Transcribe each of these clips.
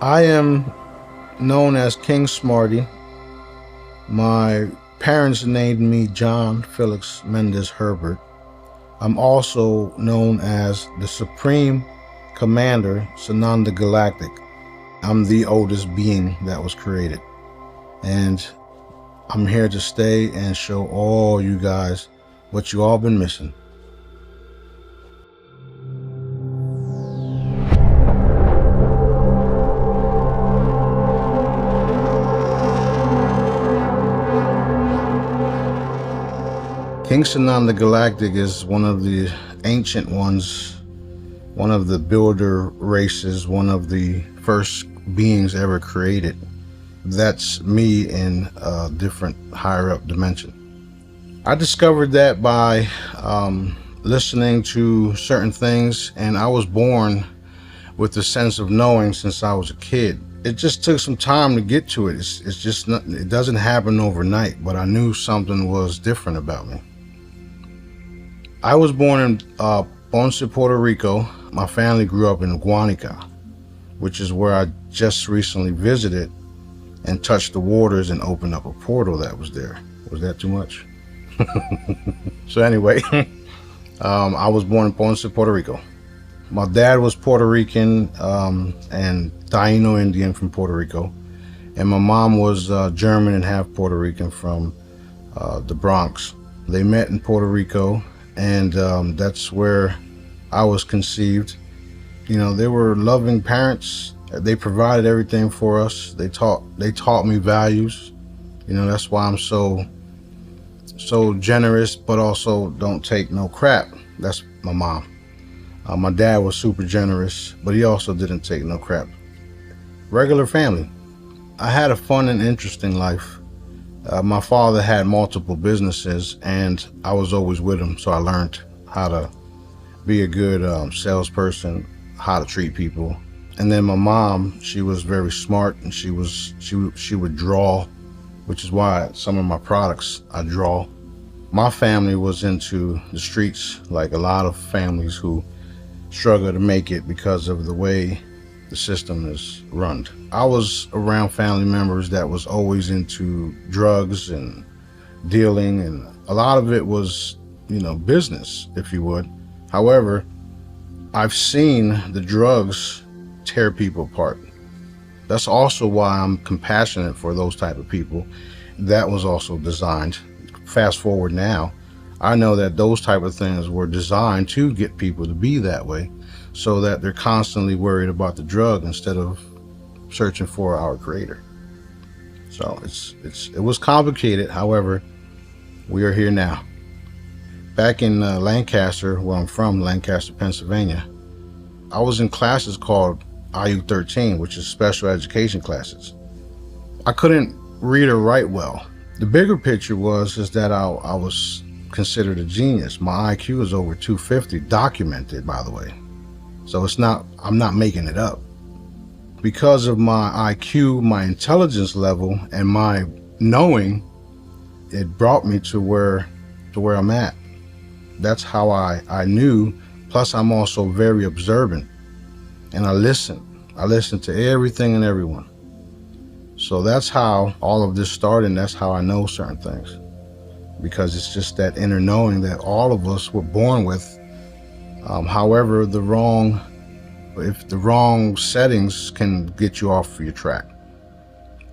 I am known as King Smarty. My parents named me John Felix Mendez Herbert. I'm also known as the Supreme Commander, Sananda Galactic. I'm the oldest being that was created. And I'm here to stay and show all you guys what you all been missing. King Sananda Galactic is one of the ancient ones, one of the builder races, one of the first beings ever created. That's me in a different higher up dimension. I discovered that by listening to certain things, and I was born with the sense of knowing since I was a kid. It just took some time to get to it. It's just not, it doesn't happen overnight, but I knew something was different about me. I was born in Ponce, Puerto Rico. My family grew up in Guanica, which is where I just recently visited and touched the waters and opened up a portal that was there. Was that too much? So anyway, I was born in Ponce, Puerto Rico. My dad was Puerto Rican and Taino Indian from Puerto Rico. And my mom was German and half Puerto Rican from the Bronx. They met in Puerto Rico, and that's where I was conceived. You know, they were loving parents. They provided everything for us. They taught me values. You know, that's why I'm so generous, but also don't take no crap. That's my mom. My dad was super generous, but he also didn't take no crap. Regular family. I had a fun and interesting life. My father had multiple businesses, and I was always with him, so I learned how to be a good salesperson, how to treat people. And then my mom, she was very smart, and she would draw, which is why some of my products I draw. My family was into the streets, like a lot of families who struggle to make it because of the way the system is run. I was around family members that was always into drugs and dealing, and a lot of it was, you know, business, if you would. However, I've seen the drugs tear people apart. That's also why I'm compassionate for those type of people. That was also designed. Fast forward now, I know that those type of things were designed to get people to be that way, so that they're constantly worried about the drug instead of searching for our creator. So it was complicated. However, we are here now. Back in Lancaster, where I'm from, Lancaster, Pennsylvania, I was in classes called IU13, which is special education classes. I couldn't read or write well. The bigger picture is that I was considered a genius. My IQ is over 250, documented, by the way. So I'm not making it up. Because of my IQ, my intelligence level, and my knowing, it brought me to where I'm at. That's how I knew. Plus, I'm also very observant, and I listen. I listen to everything and everyone. So that's how all of this started, and that's how I know certain things. Because it's just that inner knowing that all of us were born with. However, if the wrong settings can get you off your track.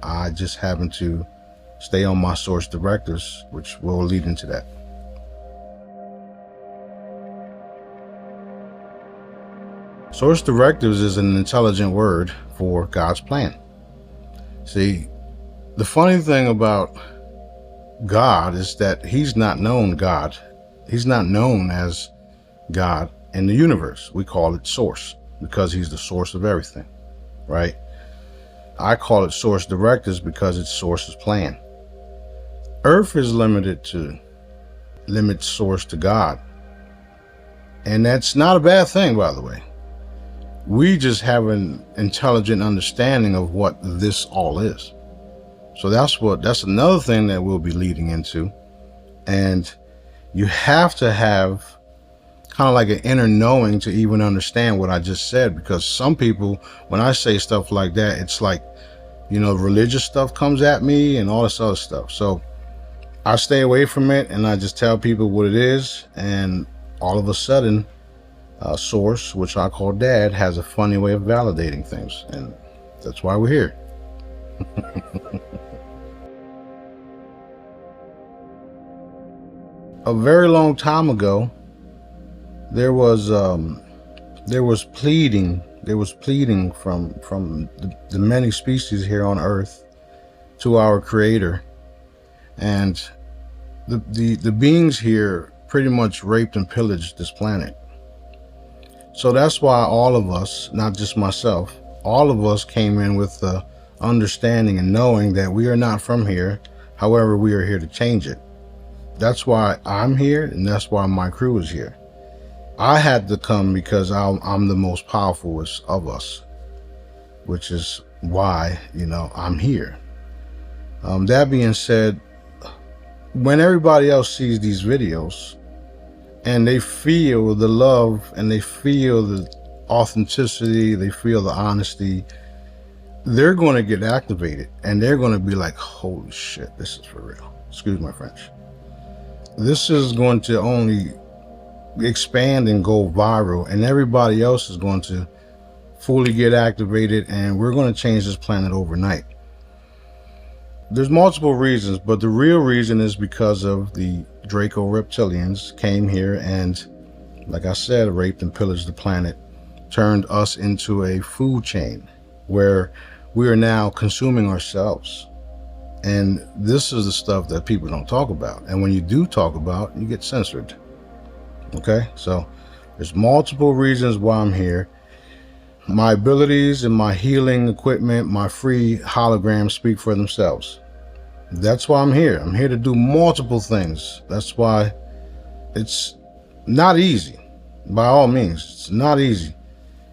I just happen to stay on my source directives, which will lead into that. Source directives is an intelligent word for God's plan. See, the funny thing about God is that he's not known God. He's not known as God in the universe. We call it source because he's the source of everything, right? I call it source directives because it's source's plan. Earth is limited source to God. And that's not a bad thing, by the way. We just have an intelligent understanding of what this all is. So that's another thing that we'll be leading into. And you have to have kind of like an inner knowing to even understand what I just said, because some people, when I say stuff like that, it's like, religious stuff comes at me and all this other stuff. So I stay away from it and I just tell people what it is. And all of a sudden, source, which I call Dad, has a funny way of validating things. And that's why we're here. A very long time ago, there was pleading from the many species here on Earth to our Creator, and the beings here pretty much raped and pillaged this planet. So that's why all of us, not just myself, all of us came in with the understanding and knowing that we are not from here. However, we are here to change it. That's why I'm here, and that's why my crew is here. I had to come because I'm the most powerful of us, which is why, I'm here. That being said, when everybody else sees these videos and they feel the love and they feel the authenticity, they feel the honesty, they're going to get activated and they're going to be like, holy shit, this is for real. Excuse my French. This is going to only expand and go viral, and everybody else is going to fully get activated, and we're going to change this planet overnight. There's multiple reasons, but the real reason is because of the Draco reptilians came here and, like I said, raped and pillaged the planet, turned us into a food chain where we are now consuming ourselves. And this is the stuff that people don't talk about. And when you do talk about, you get censored. Okay, so there's multiple reasons why I'm here. My abilities and my healing equipment, my free holograms speak for themselves. That's why I'm here. I'm here to do multiple things. That's why it's not easy. By all means, it's not easy.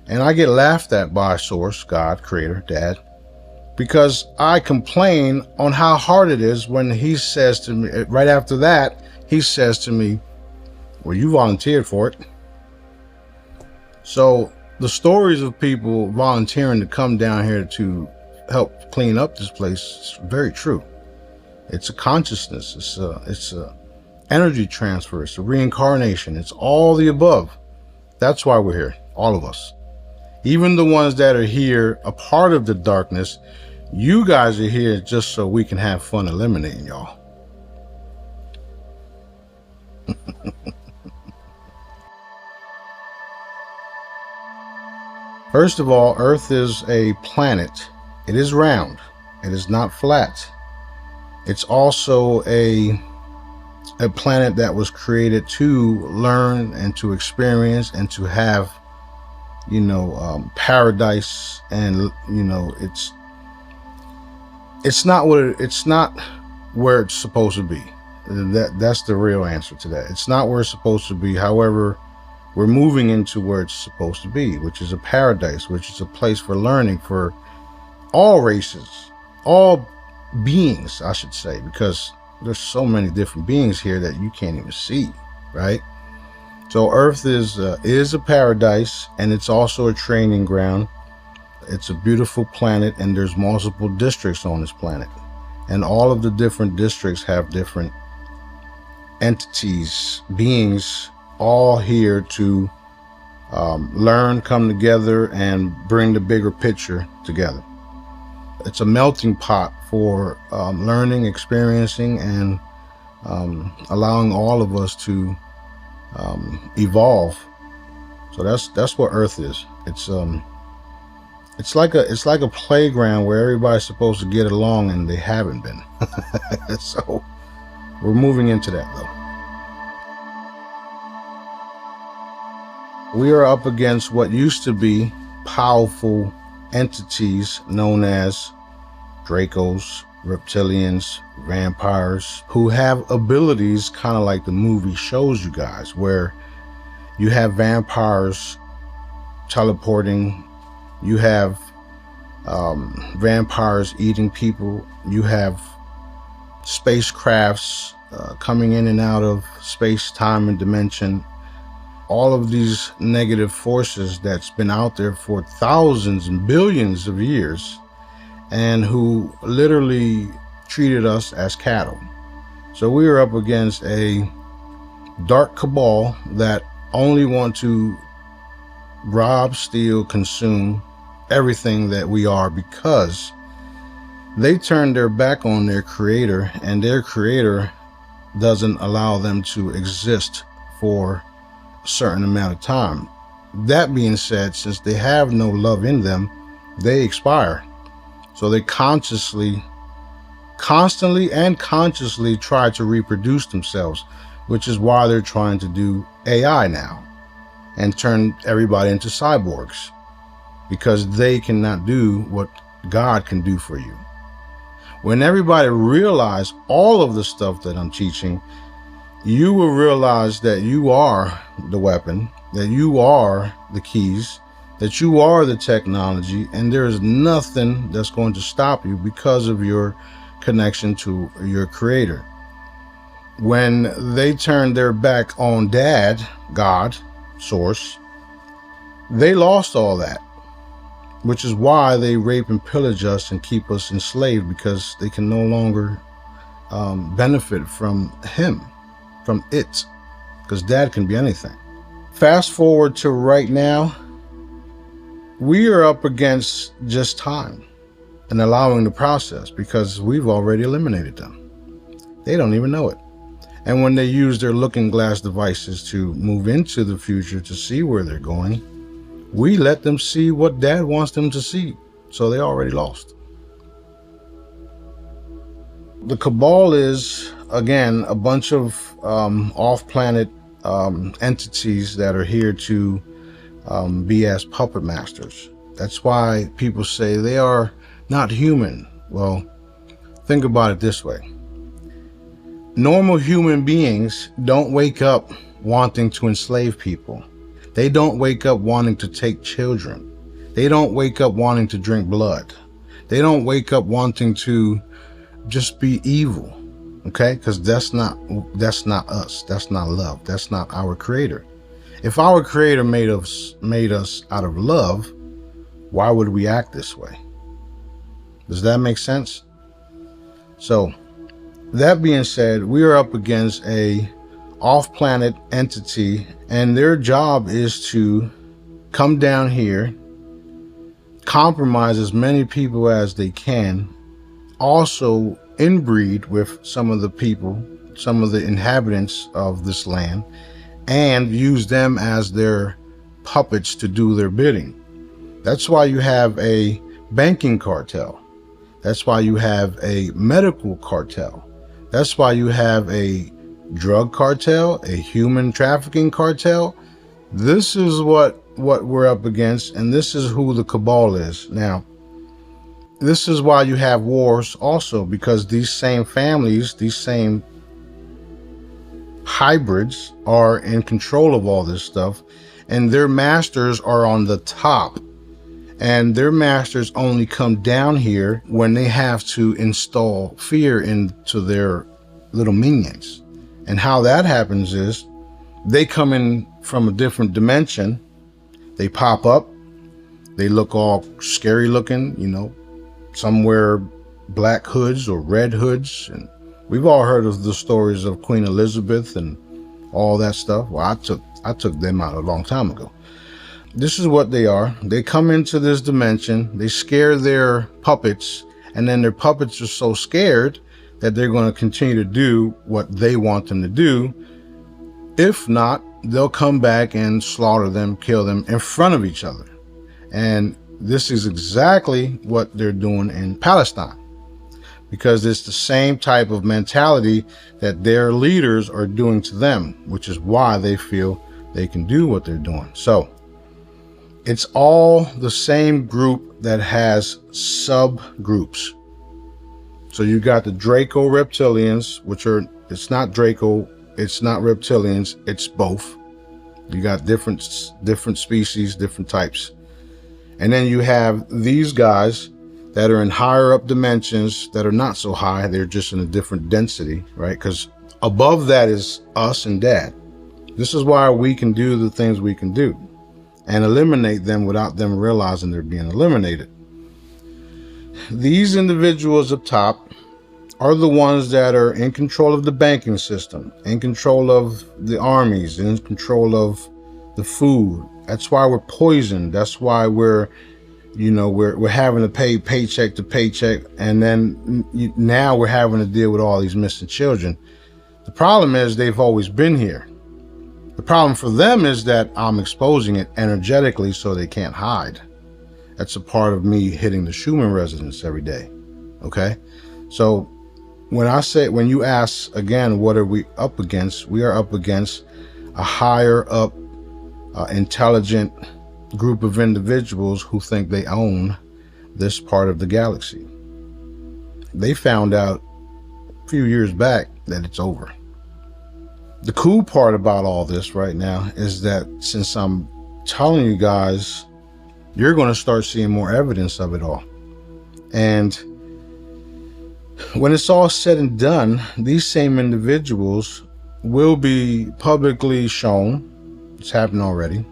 And I get laughed at by Source, God, Creator, Dad, because I complain on how hard it is when he says to me, right after that, he says to me, well, you volunteered for it. So the stories of people volunteering to come down here to help clean up this place is very true. It's a consciousness. It's a energy transfer. It's a reincarnation. It's all the above. That's why we're here, all of us. Even the ones that are here, a part of the darkness, you guys are here just so we can have fun eliminating y'all. First of all, Earth is a planet. It is round. It is not flat. It's also a planet that was created to learn and to experience and to have, paradise. And it's not where it's supposed to be. That's the real answer to that. It's not where it's supposed to be. However, we're moving into where it's supposed to be, which is a paradise, which is a place for learning for all races, all beings, I should say, because there's so many different beings here that you can't even see, right? So Earth is a paradise, and it's also a training ground. It's a beautiful planet, and there's multiple districts on this planet. And all of the different districts have different entities, beings, all here to learn, come together, and bring the bigger picture together. It's a melting pot for learning, experiencing, and allowing all of us to evolve. So that's what Earth is. It's like a playground where everybody's supposed to get along, and they haven't been. So we're moving into that though. We are up against what used to be powerful entities known as Dracos, reptilians, vampires, who have abilities kind of like the movie shows you guys, where you have vampires teleporting, you have vampires eating people, you have spacecrafts coming in and out of space, time, and dimension. All of these negative forces that's been out there for thousands and billions of years, and who literally treated us as cattle. So we are up against a dark cabal that only want to rob, steal, consume everything that we are, because they turned their back on their creator, and their creator doesn't allow them to exist for a certain amount of time. That being said, since they have no love in them, they expire. So they constantly and consciously try to reproduce themselves, which is why they're trying to do AI now and turn everybody into cyborgs, because they cannot do what God can do for you. When everybody realize all of the stuff that I'm teaching, you will realize that you are the weapon, that you are the keys, that you are the technology, and there is nothing that's going to stop you because of your connection to your creator. When they turn their back on Dad, God, Source, they lost all that, which is why they rape and pillage us and keep us enslaved, because they can no longer benefit from him, from it, because Dad can be anything. Fast forward to right now, we are up against just time and allowing the process, because we've already eliminated them. They don't even know it. And when they use their looking glass devices to move into the future to see where they're going, we let them see what Dad wants them to see. So they already lost. The cabal is, again, a bunch of off-planet entities that are here to be as puppet masters. That's why people say they are not human. Well, think about it this way. Normal human beings don't wake up wanting to enslave people. They don't wake up wanting to take children. They don't wake up wanting to drink blood. They don't wake up wanting to just be evil. Okay? Because that's not us. That's not love. That's not our creator. If our creator made us out of love, why would we act this way? Does that make sense? So, that being said, we are up against a off-planet entity, and their job is to come down here, compromise as many people as they can, also inbreed with some of the people, some of the inhabitants of this land, and use them as their puppets to do their bidding. That's why you have a banking cartel. That's why you have a medical cartel. That's why you have a drug cartel, a human trafficking cartel. This is what we're up against, and this is who the cabal is. Now, this is why you have wars also, because these same families, these same hybrids are in control of all this stuff, and their masters are on the top. And their masters only come down here when they have to install fear into their little minions. And how that happens is they come in from a different dimension. They pop up. They look all scary looking, you know. Some wear black hoods or red hoods. And we've all heard of the stories of Queen Elizabeth and all that stuff. Well, I took them out a long time ago. This is what they are. They come into this dimension, they scare their puppets, and then their puppets are so scared that they're going to continue to do what they want them to do. If not, they'll come back and slaughter them, kill them in front of each other. And this is exactly what they're doing in Palestine, because it's the same type of mentality that their leaders are doing to them, which is why they feel they can do what they're doing. So it's all the same group that has subgroups. So you got the Draco reptilians, which are, it's not Draco, it's not reptilians, it's both. You got different species, different types. And then you have these guys that are in higher up dimensions that are not so high. They're just in a different density, right? Because above that is us and Dad. This is why we can do the things we can do and eliminate them without them realizing they're being eliminated. These individuals up top are the ones that are in control of the banking system, in control of the armies, in control of the food. That's why we're poisoned. That's why we're having to pay paycheck to paycheck. And then now we're having to deal with all these missing children. The problem is they've always been here. The problem for them is that I'm exposing it energetically so they can't hide. That's a part of me hitting the Schumann resonance every day. Okay? So when you ask again, what are we up against? We are up against a higher up, intelligent group of individuals who think they own this part of the galaxy. They found out a few years back that it's over. The cool part about all this right now is that since I'm telling you guys, you're going to start seeing more evidence of it all. And when it's all said and done, these same individuals will be publicly shown. It's happened already.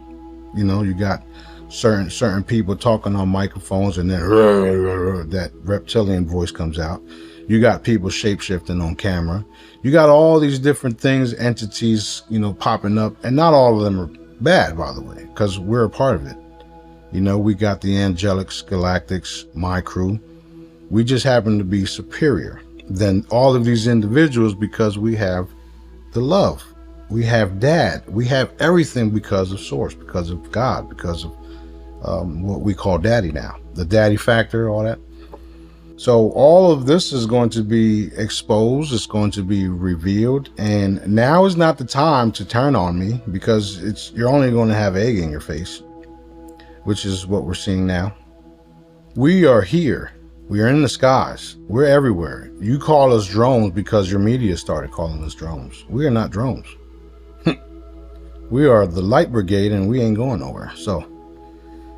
You know, you got certain people talking on microphones, and then that reptilian voice comes out. You got people shape-shifting on camera. You got all these different things, entities, popping up, and not all of them are bad, by the way, because we're a part of it. We got the Angelics, Galactics, my crew. We just happen to be superior than all of these individuals because we have the love. We have Dad. We have everything because of Source, because of God, because of what we call Daddy now. The Daddy factor, all that. So all of this is going to be exposed. It's going to be revealed. And now is not the time to turn on me, because you're only going to have egg in your face, which is what we're seeing now. We are here. We are in the skies. We're everywhere. You call us drones because your media started calling us drones. We are not drones. We are the light brigade, and we ain't going nowhere. So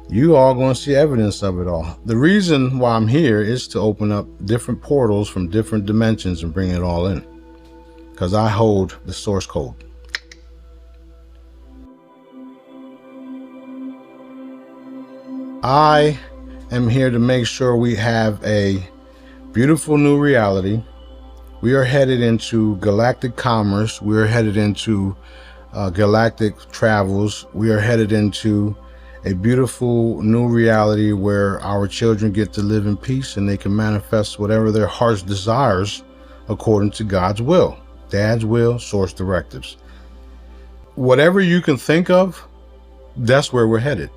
you all going to see evidence of it all. The reason why I'm here is to open up different portals from different dimensions and bring it all in, because I hold the source code. I am here to make sure we have a beautiful new reality. We are headed into galactic commerce. We are headed into galactic travels. We are headed into a beautiful new reality where our children get to live in peace and they can manifest whatever their heart's desires according to God's will, Dad's will, Source directives. Whatever you can think of, that's where we're headed.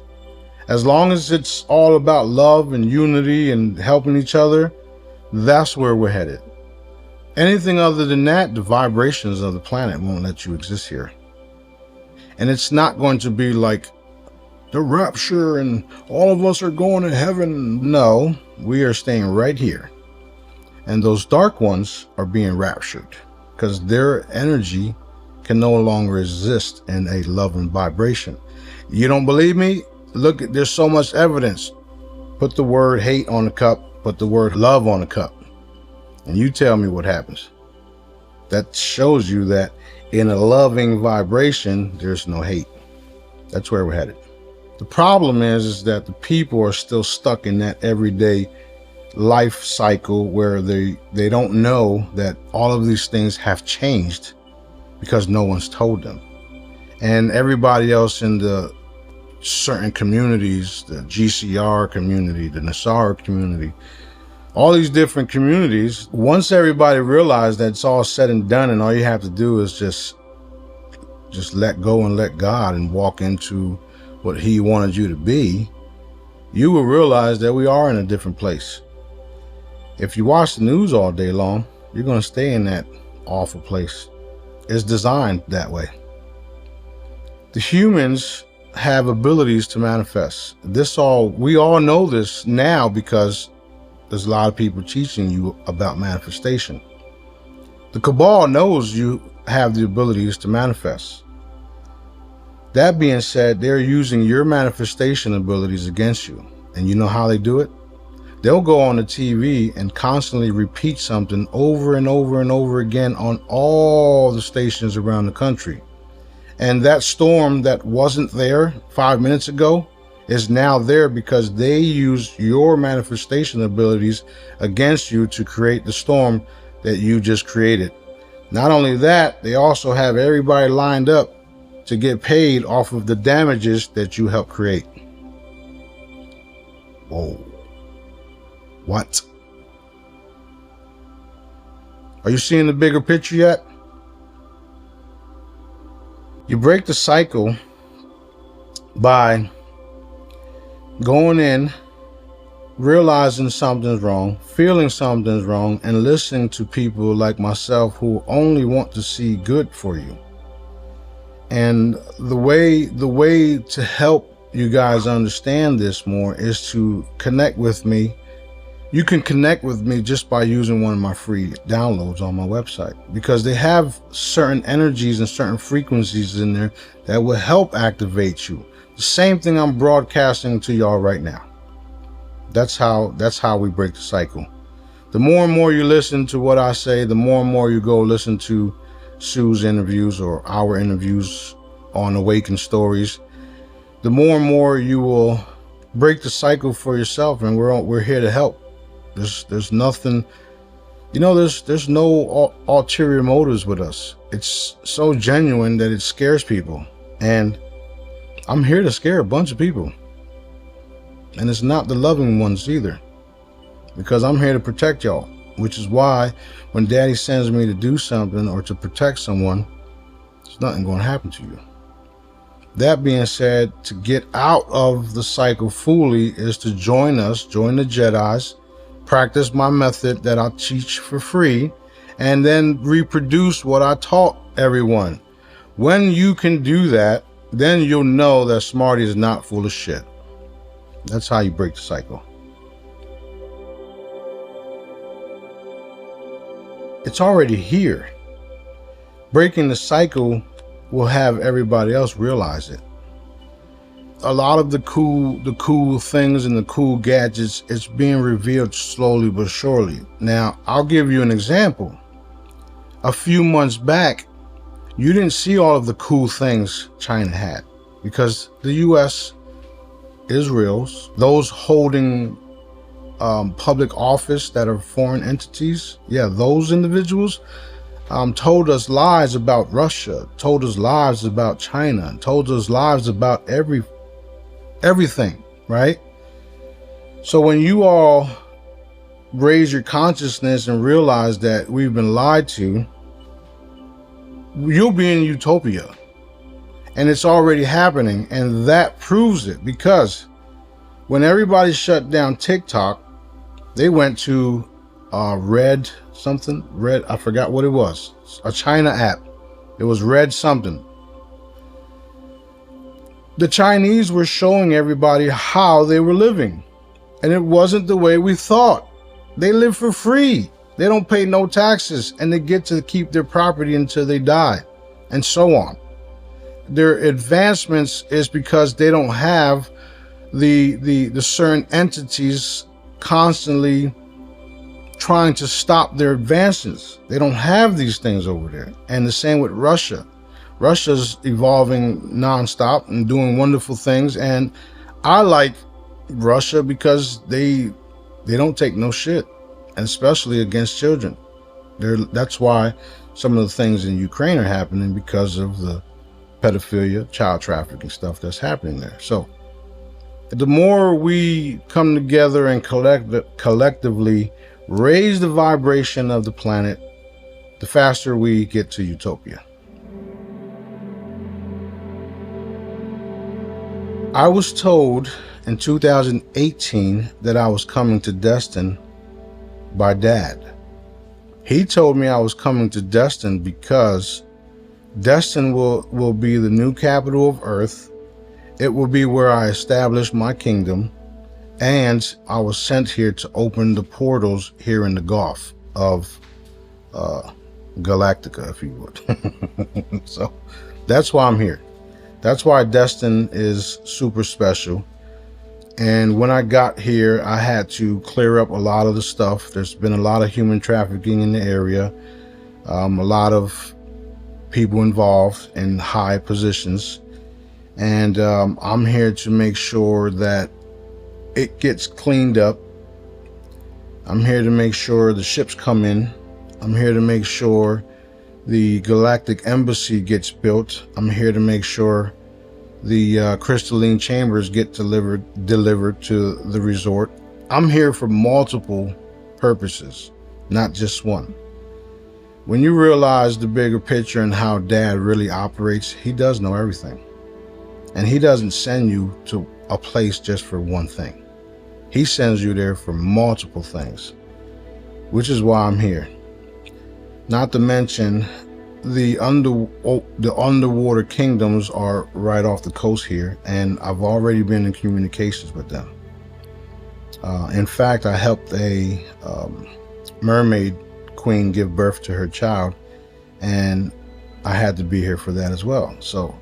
As long as it's all about love and unity and helping each other, that's where we're headed. Anything other than that, the vibrations of the planet won't let you exist here. And it's not going to be like the rapture and all of us are going to heaven. No, we are staying right here. And those dark ones are being raptured because their energy can no longer exist in a loving vibration. You don't believe me? Look, there's so much evidence. Put the word hate on the cup, put the word love on the cup, and you tell me what happens. That shows you that in a loving vibration, there's no hate. That's where we're headed. The problem is that the people are still stuck in that everyday life cycle where they don't know that all of these things have changed because no one's told them. And everybody else in the certain communities, the GCR community, the Nasara community, all these different communities, once everybody realizes that it's all said and done and all you have to do is just let go and let God and walk into what he wanted you to be, you will realize that we are in a different place. If you watch the news all day long, you're going to stay in that awful place. It's designed that way. The humans have abilities to manifest. We all know this now because there's a lot of people teaching you about manifestation. The cabal knows you have the abilities to manifest. That being said, they're using your manifestation abilities against you. And you know how they do it? They'll go on the TV and constantly repeat something over and over and over again on all the stations around the country. And that storm that wasn't there 5 minutes ago is now there because they use your manifestation abilities against you to create the storm that you just created. Not only that, they also have everybody lined up to get paid off of the damages that you helped create. Whoa. What? Are you seeing the bigger picture yet? You break the cycle by going in, realizing something's wrong, feeling something's wrong, and listening to people like myself who only want to see good for you. And the way to help you guys understand this more is to connect with me. You can connect with me just by using one of my free downloads on my website, because they have certain energies and certain frequencies in there that will help activate you. The same thing I'm broadcasting to y'all right now. That's how we break the cycle. The more and more you listen to what I say, the more and more you go listen to Sue's interviews or our interviews on Awaken Stories, the more and more you will break the cycle for yourself. And we're here to help. There's nothing, there's no ulterior motives with us. It's so genuine that it scares people. And I'm here to scare a bunch of people. And it's not the loving ones either, because I'm here to protect y'all, which is why when Daddy sends me to do something or to protect someone, there's nothing going to happen to you. That being said, to get out of the cycle fully is to join us, join the Jedis, practice my method that I teach for free, and then reproduce what I taught everyone. When you can do that, then you'll know that Smarty is not full of shit. That's how you break the cycle. It's already here. Breaking the cycle will have everybody else realize it. A lot of the cool things and the cool gadgets, it's being revealed slowly but surely. Now, I'll give you an example. A few months back, you didn't see all of the cool things China had, because the US, Israel's, those holding public office that are foreign entities, those individuals told us lies about Russia, told us lies about China, told us lies about everything, right? So when you all raise your consciousness and realize that we've been lied to, you'll be in utopia. And it's already happening, and that proves it, because when everybody shut down TikTok, they went to Red, I forgot what it was, a China app. It was Red something. The Chinese were showing everybody how they were living, and it wasn't the way we thought. They live for free. They don't pay no taxes, and they get to keep their property until they die, and so on. Their advancements is because they don't have the certain entities constantly trying to stop their advances. They don't have these things over there. And the same with Russia. Russia's evolving nonstop and doing wonderful things, and I like Russia because they don't take no shit, and especially against children. That's why some of the things in Ukraine are happening, because of the pedophilia, child trafficking stuff that's happening there. So the more we come together and collectively raise the vibration of the planet, the faster we get to utopia. I was told in 2018 that I was coming to Destin by Dad. He told me I was coming to Destin because Destin will be the new capital of Earth. It will be where I establish my kingdom, and I was sent here to open the portals here in the Gulf of Galactica, if you would. So that's why I'm here. That's why Destin is super special. And when I got here, I had to clear up a lot of the stuff. There's been a lot of human trafficking in the area, a lot of people involved in high positions. And I'm here to make sure that it gets cleaned up. I'm here to make sure the ships come in. I'm here to make sure the Galactic Embassy gets built. I'm here to make sure the crystalline chambers get delivered to the resort. I'm here for multiple purposes, not just one. When you realize the bigger picture and how Dad really operates, he does know everything. And he doesn't send you to a place just for one thing. He sends you there for multiple things, which is why I'm here. Not to mention, the underwater kingdoms are right off the coast here, and I've already been in communications with them. In fact, I helped a mermaid queen give birth to her child, and I had to be here for that as well. So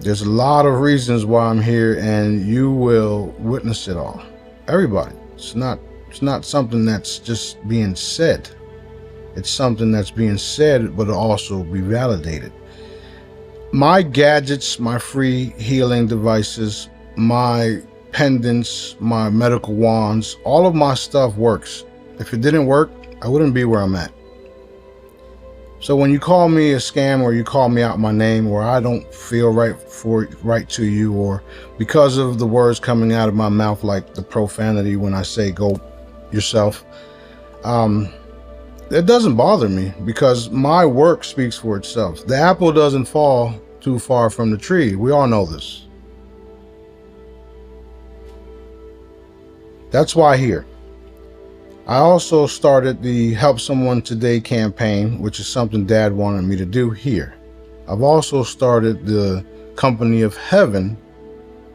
there's a lot of reasons why I'm here, and you will witness it all. Everybody. It's not something that's just being said. It's something that's being said, but also be validated. My gadgets, my free healing devices, my pendants, my medical wands, all of my stuff works. If it didn't work, I wouldn't be where I'm at. So when you call me a scam, or you call me out my name, or I don't feel right to you, or because of the words coming out of my mouth, like the profanity when I say go yourself, it doesn't bother me, because my work speaks for itself. The apple doesn't fall too far from the tree. We all know this. That's why here. I also started the Help Someone Today campaign, which is something Dad wanted me to do here. I've also started the Company of Heaven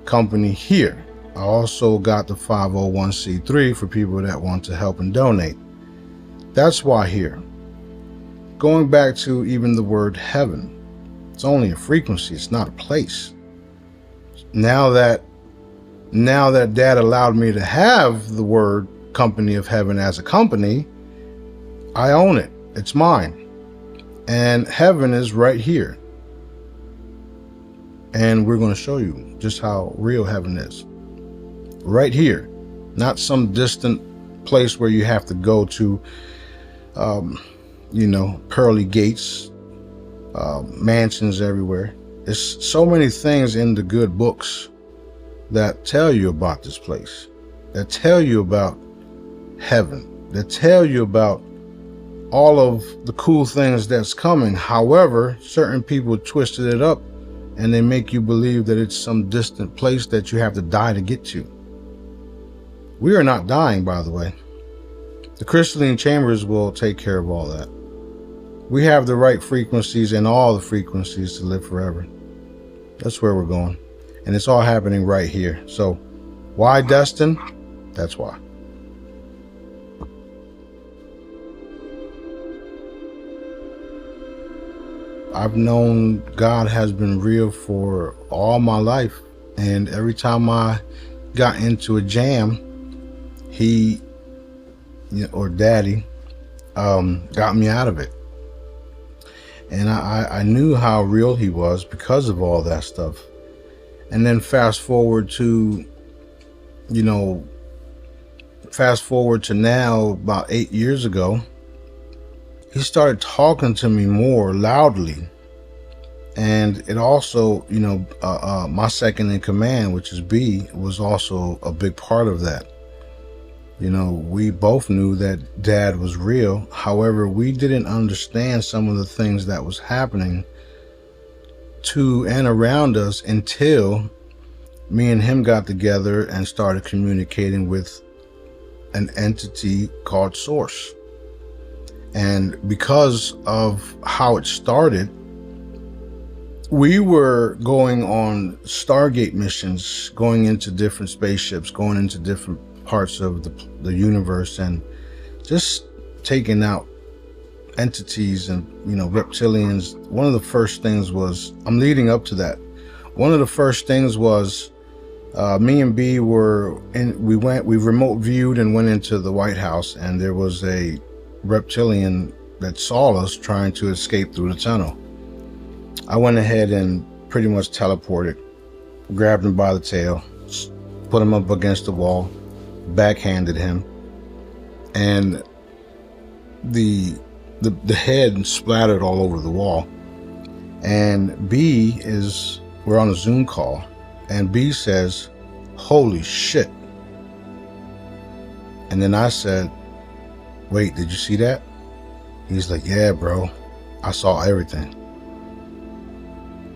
company here. I also got the 501c3 for people that want to help and donate. That's why here. Going back to even the word heaven, it's only a frequency, it's not a place. Now that Dad allowed me to have the word Company of Heaven as a company, I own it. It's mine. And heaven is right here. And we're going to show you just how real heaven is. Right here. Not some distant place where you have to go to, pearly gates, mansions everywhere. There's so many things in the good books that tell you about this place, that tell you about heaven, that tell you about all of the cool things that's coming. However, certain people twisted it up and they make you believe that it's some distant place that you have to die to get to. We are not dying, by the way. The crystalline chambers will take care of all that. We have the right frequencies and all the frequencies to live forever. That's where we're going. And it's all happening right here. So why Destin? That's why. I've known God has been real for all my life. And every time I got into a jam, he, or Daddy, got me out of it. And I knew how real he was because of all that stuff. And then fast forward to now, about 8 years ago, he started talking to me more loudly. And it also, my second in command, which is B, was also a big part of that. We both knew that Dad was real. However, we didn't understand some of the things that was happening to and around us until me and him got together and started communicating with an entity called Source. And because of how it started, we were going on Stargate missions, going into different spaceships, going into different parts of the universe, and just taking out entities and reptilians. One of the first things was, I'm leading up to that, one of the first things was me and B we remote viewed and went into the White House, and there was a reptilian that saw us trying to escape through the tunnel. I went ahead and pretty much teleported, grabbed him by the tail, put him up against the wall, backhanded him, and the head splattered all over the wall. And we're on a Zoom call, and B says, "Holy shit." And then I said, "Wait, did you see that?" He's like, "Yeah, bro, I saw everything."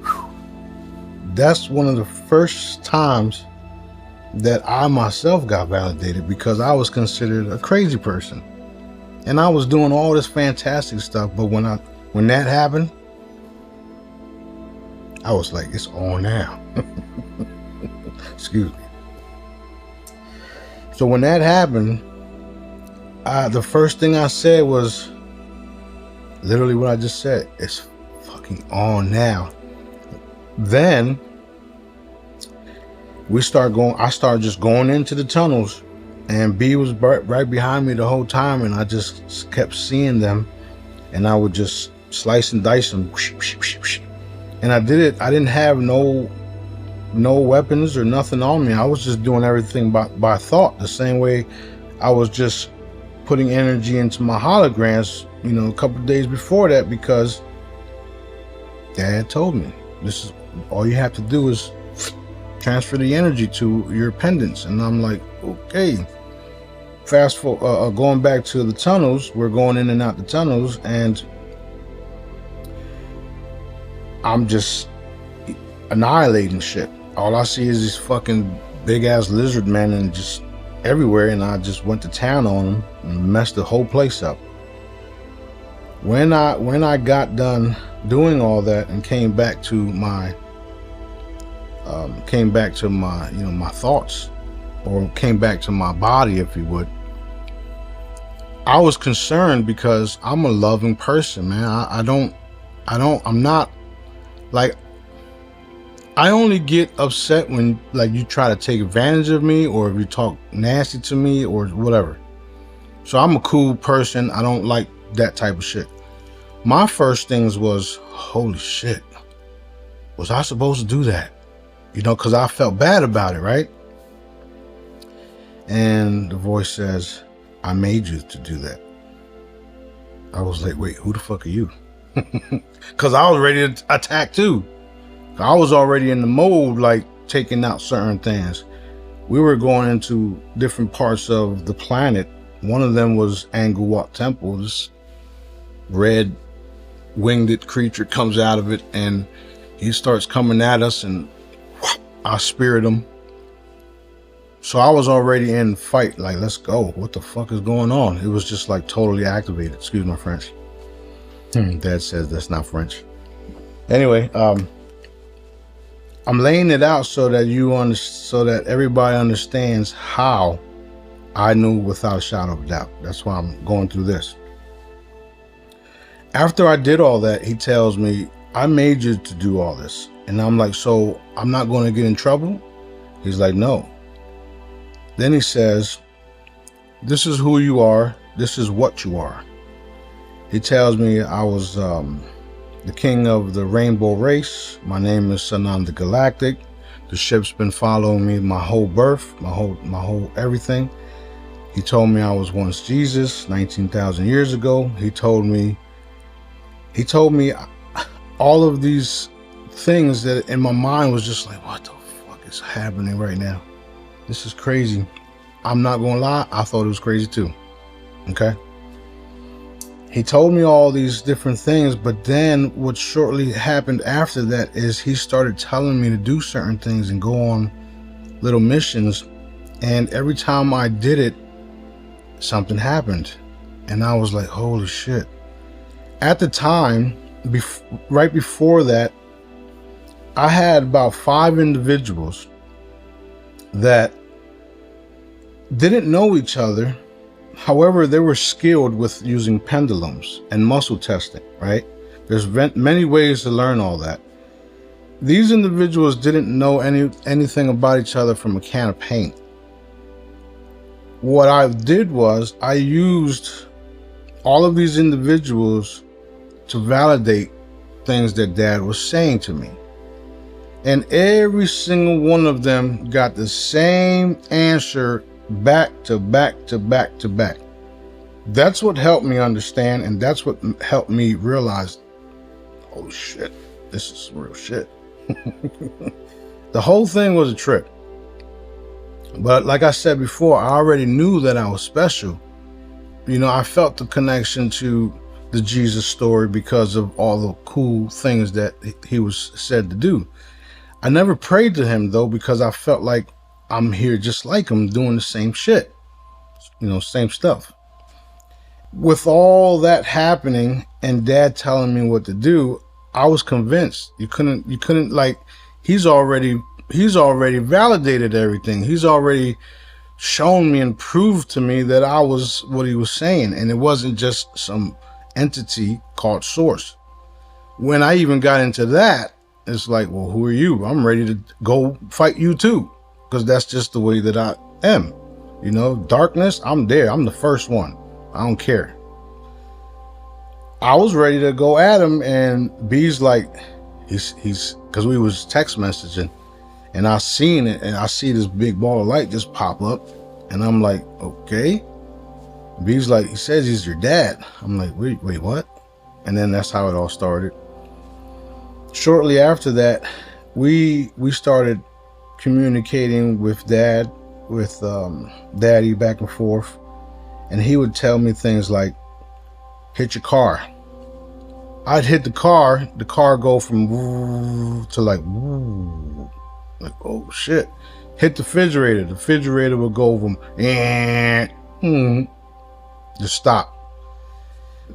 Whew. That's one of the first times that I myself got validated, because I was considered a crazy person. And I was doing all this fantastic stuff, but when that happened, I was like, it's on now. Excuse me. So when that happened, the first thing I said was literally what I just said. It's fucking on now. Then I started just going into the tunnels, and B was right behind me the whole time, and I just kept seeing them, and I would just slice and dice them. And I did it. I didn't have no weapons or nothing on me. I was just doing everything by thought, the same way I was just putting energy into my holograms, a couple of days before that, because Dad told me, this is all you have to do is transfer the energy to your pendants. And I'm like, okay. Fast forward, going back to the tunnels, we're going in and out the tunnels, and I'm just annihilating shit. All I see is these fucking big ass lizard men and just everywhere, and I just went to town on them and messed the whole place up. When I got done doing all that and came back to my my thoughts, or came back to my body, if you would, I was concerned, because I'm a loving person, man. I'm not like, I only get upset when you try to take advantage of me, or if you talk nasty to me or whatever. So I'm a cool person. I don't like that type of shit. My first things was, holy shit, was I supposed to do that? Because I felt bad about it, right? And the voice says, I made you to do that. I was like, wait, who the fuck are you? Because I was ready to attack too. I was already in the mode, taking out certain things. We were going into different parts of the planet. One of them was Angkor Wat Temple. This red winged creature comes out of it, and he starts coming at us, and I spirit him. So I was already in fight, let's go. What the fuck is going on? It was just totally activated. Excuse my French. Dad says that's not French. Anyway, I'm laying it out so that so that everybody understands how I knew without a shadow of a doubt. That's why I'm going through this. After I did all that, he tells me, I made you to do all this. And I'm like, so I'm not going to get in trouble? He's like, no. Then he says, this is who you are. This is what you are. He tells me I was the king of the rainbow race. My name is Sananda Galactic. The ship's been following me my whole birth, my whole everything. He told me I was once Jesus, 19,000 years ago. He told me all of these things that in my mind was just like, what the fuck is happening right now? This is crazy. I'm not gonna lie, I thought it was crazy too. Okay? He told me all these different things, but then what shortly happened after that is he started telling me to do certain things and go on little missions. And every time I did it, something happened. And I was like, holy shit. At the time, right before that, I had about 5 individuals that didn't know each other. However, they were skilled with using pendulums and muscle testing, right? There's many ways to learn all that. These individuals didn't know anything about each other from a can of paint. What I did was I used all of these individuals to validate things that Dad was saying to me. And every single one of them got the same answer back to back to back to back. That's what helped me understand, and that's what helped me realize, oh shit, this is some real shit. The whole thing was a trip. But like I said before, I already knew that I was special. You know, I felt the connection to the Jesus story because of all the cool things that he was said to do. I never prayed to him though, because I felt like I'm here just like him, doing the same shit, you know, same stuff. With all that happening and Dad telling me what to do, I was convinced. You couldn't like, he's already validated everything. He's already shown me and proved to me that I was what he was saying, and it wasn't just some entity called Source. When I even got into that, it's like, well, who are you? I'm ready to go fight you too, because that's just the way that I am. You know, darkness, I'm there. I'm the first one. I don't care. I was ready to go at him, and B's like, he's because we was text messaging, and I seen it, and I see this big ball of light just pop up, and I'm like, okay. B's like, he says he's your dad. I'm like, wait, what? And then that's how it all started. Shortly after that, we started communicating with Dad, with Daddy, back and forth, and he would tell me things like, hit your car. I'd hit the car go from woo to like woo, like, oh shit. Hit the refrigerator would go from just stop.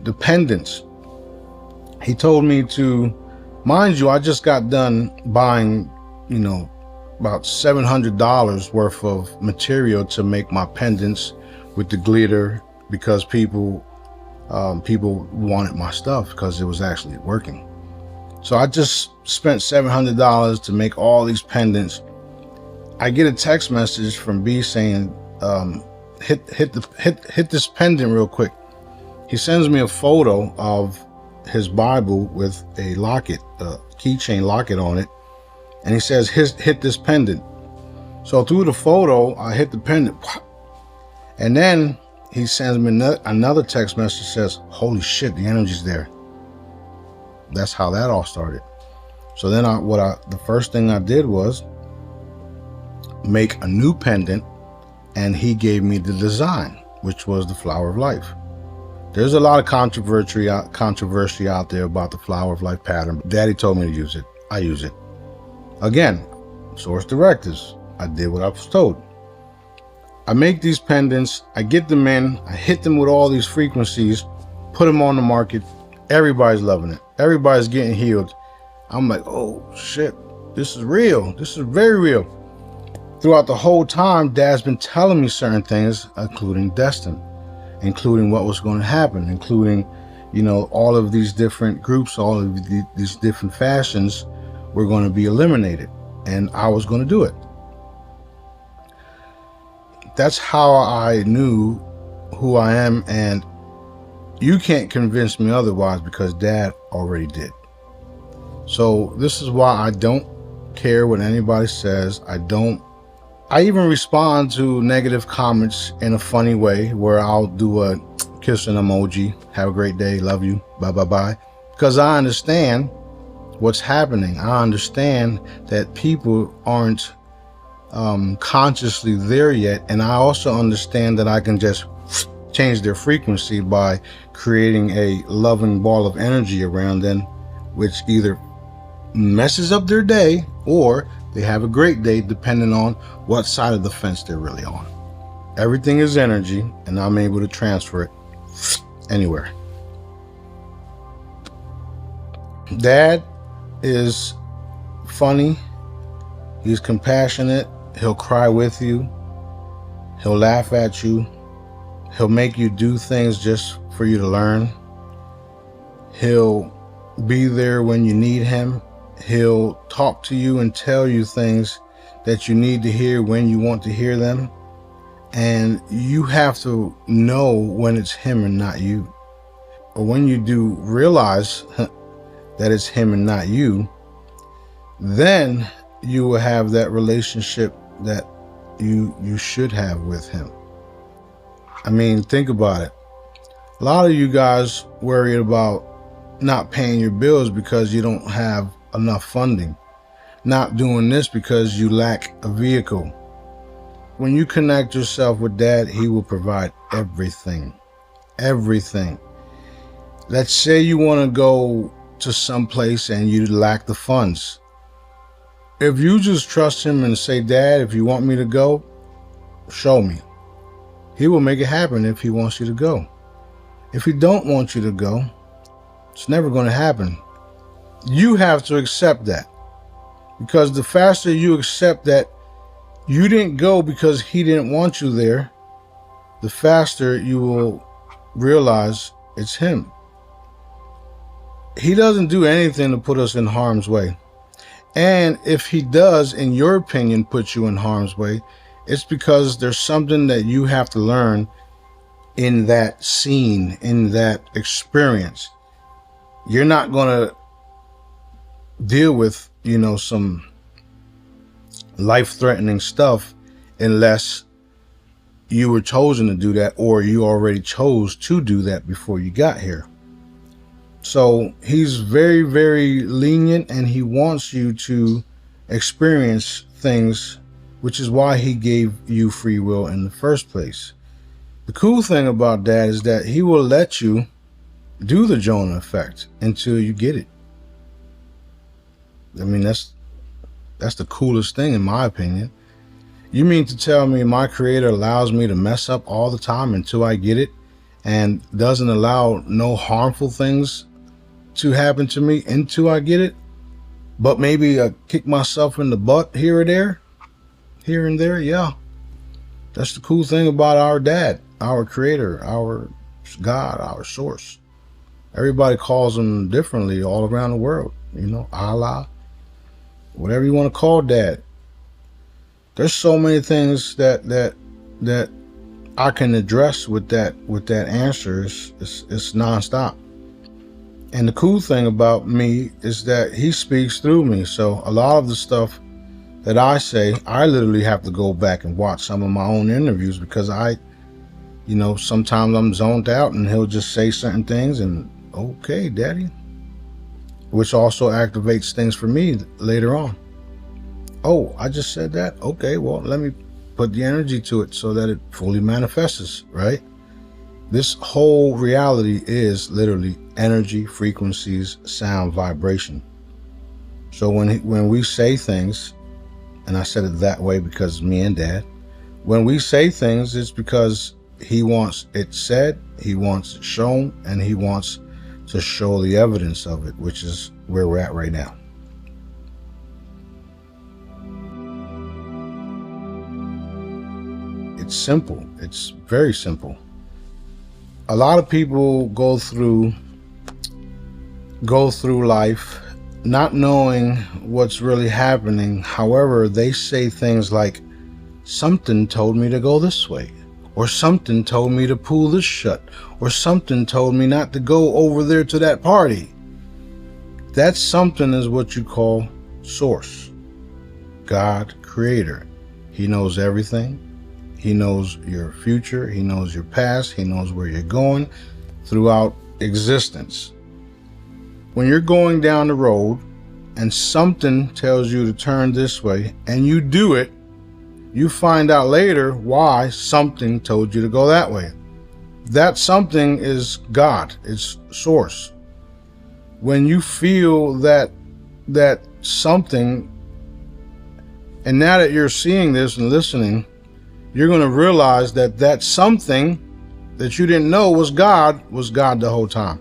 The pendants, he told me to, mind you, I just got done buying, you know, about $700 worth of material to make my pendants with the glitter, because people wanted my stuff because it was actually working. So I just spent $700 to make all these pendants. I get a text message from B saying, hit this pendant real quick. He sends me a photo of his Bible with a locket, a keychain locket on it, and he says, hit this pendant. So through the photo, I hit the pendant, and then he sends me another text message that says, holy shit, the energy's there. That's how that all started. So then the first thing I did was make a new pendant, and he gave me the design, which was the flower of life. There's a lot of controversy out there about the flower of life pattern. Daddy told me to use it. I use it. Again, source directives. I did what I was told. I make these pendants, I get them in, I hit them with all these frequencies, put them on the market. Everybody's loving it. Everybody's getting healed. I'm like, oh shit, this is real. This is very real. Throughout the whole time, Dad's been telling me certain things, including Destin, including what was going to happen, including, you know, all of these different groups, all of these different fashions were going to be eliminated, and I was going to do it. That's how I knew who I am, and you can't convince me otherwise, because Dad already did. So this is why I don't care what anybody says. I even respond to negative comments in a funny way, where I'll do a kissing emoji, have a great day, love you, bye bye bye, because I understand what's happening. I understand that people aren't consciously there yet, and I also understand that I can just change their frequency by creating a loving ball of energy around them, which either messes up their day or they have a great day, depending on what side of the fence they're really on. Everything is energy, and I'm able to transfer it anywhere. Dad is funny. He's compassionate. He'll cry with you. He'll laugh at you. He'll make you do things just for you to learn. He'll be there when you need him. He'll talk to you and tell you things that you need to hear when you want to hear them. And you have to know when it's him and not you. Or when you do realize that it's him and not you, then you will have that relationship that you should have with him. I mean, think about it. A lot of you guys worried about not paying your bills because you don't have enough funding, not doing this because you lack a vehicle. When you connect yourself with Dad, he will provide everything. Let's say you want to go to some place and you lack the funds. If you just trust him and say, Dad, if you want me to go, show me. He will make it happen if he wants you to go. If he don't want you to go, it's never going to happen. You have to accept that, because the faster you accept that you didn't go because he didn't want you there, the faster you will realize it's him. He doesn't do anything to put us in harm's way. And if he does, in your opinion, put you in harm's way, it's because there's something that you have to learn in that scene, in that experience. You're not going to deal with, some life-threatening stuff unless you were chosen to do that, or you already chose to do that before you got here. So he's very, very lenient, and he wants you to experience things, which is why he gave you free will in the first place. The cool thing about that is that he will let you do the Jonah effect until you get it. I mean, that's the coolest thing, in my opinion. You mean to tell me my creator allows me to mess up all the time until I get it, and doesn't allow no harmful things to happen to me until I get it, but maybe kick myself in the butt here and there? Yeah. That's the cool thing about our Dad, our creator, our God, our source. Everybody calls him differently all around the world. Allah, whatever you want to call Dad. There's so many things that I can address with that answer. It's nonstop. And the cool thing about me is that he speaks through me. So a lot of the stuff that I say, I literally have to go back and watch some of my own interviews, because sometimes I'm zoned out and he'll just say certain things and, okay, Daddy, which also activates things for me later on. Oh, I just said that? Okay, well, let me put the energy to it so that it fully manifests, right? This whole reality is literally energy, frequencies, sound, vibration. So when we say things, and I said it that way because me and Dad, when we say things, it's because he wants it said, he wants it shown, and he wants to show the evidence of it, which is where we're at right now. It's simple. It's very simple. A lot of people go through life not knowing what's really happening. However, they say things like, something told me to go this way, or something told me to pull this shut, or something told me not to go over there to that party. That something is what you call source, God, creator. He knows everything. He knows your future. He knows your past. He knows where you're going throughout existence. When you're going down the road and something tells you to turn this way and you do it, you find out later why something told you to go that way. That something is God. It's source. When you feel that something, and now that you're seeing this and listening, you're going to realize that something that you didn't know was God the whole time.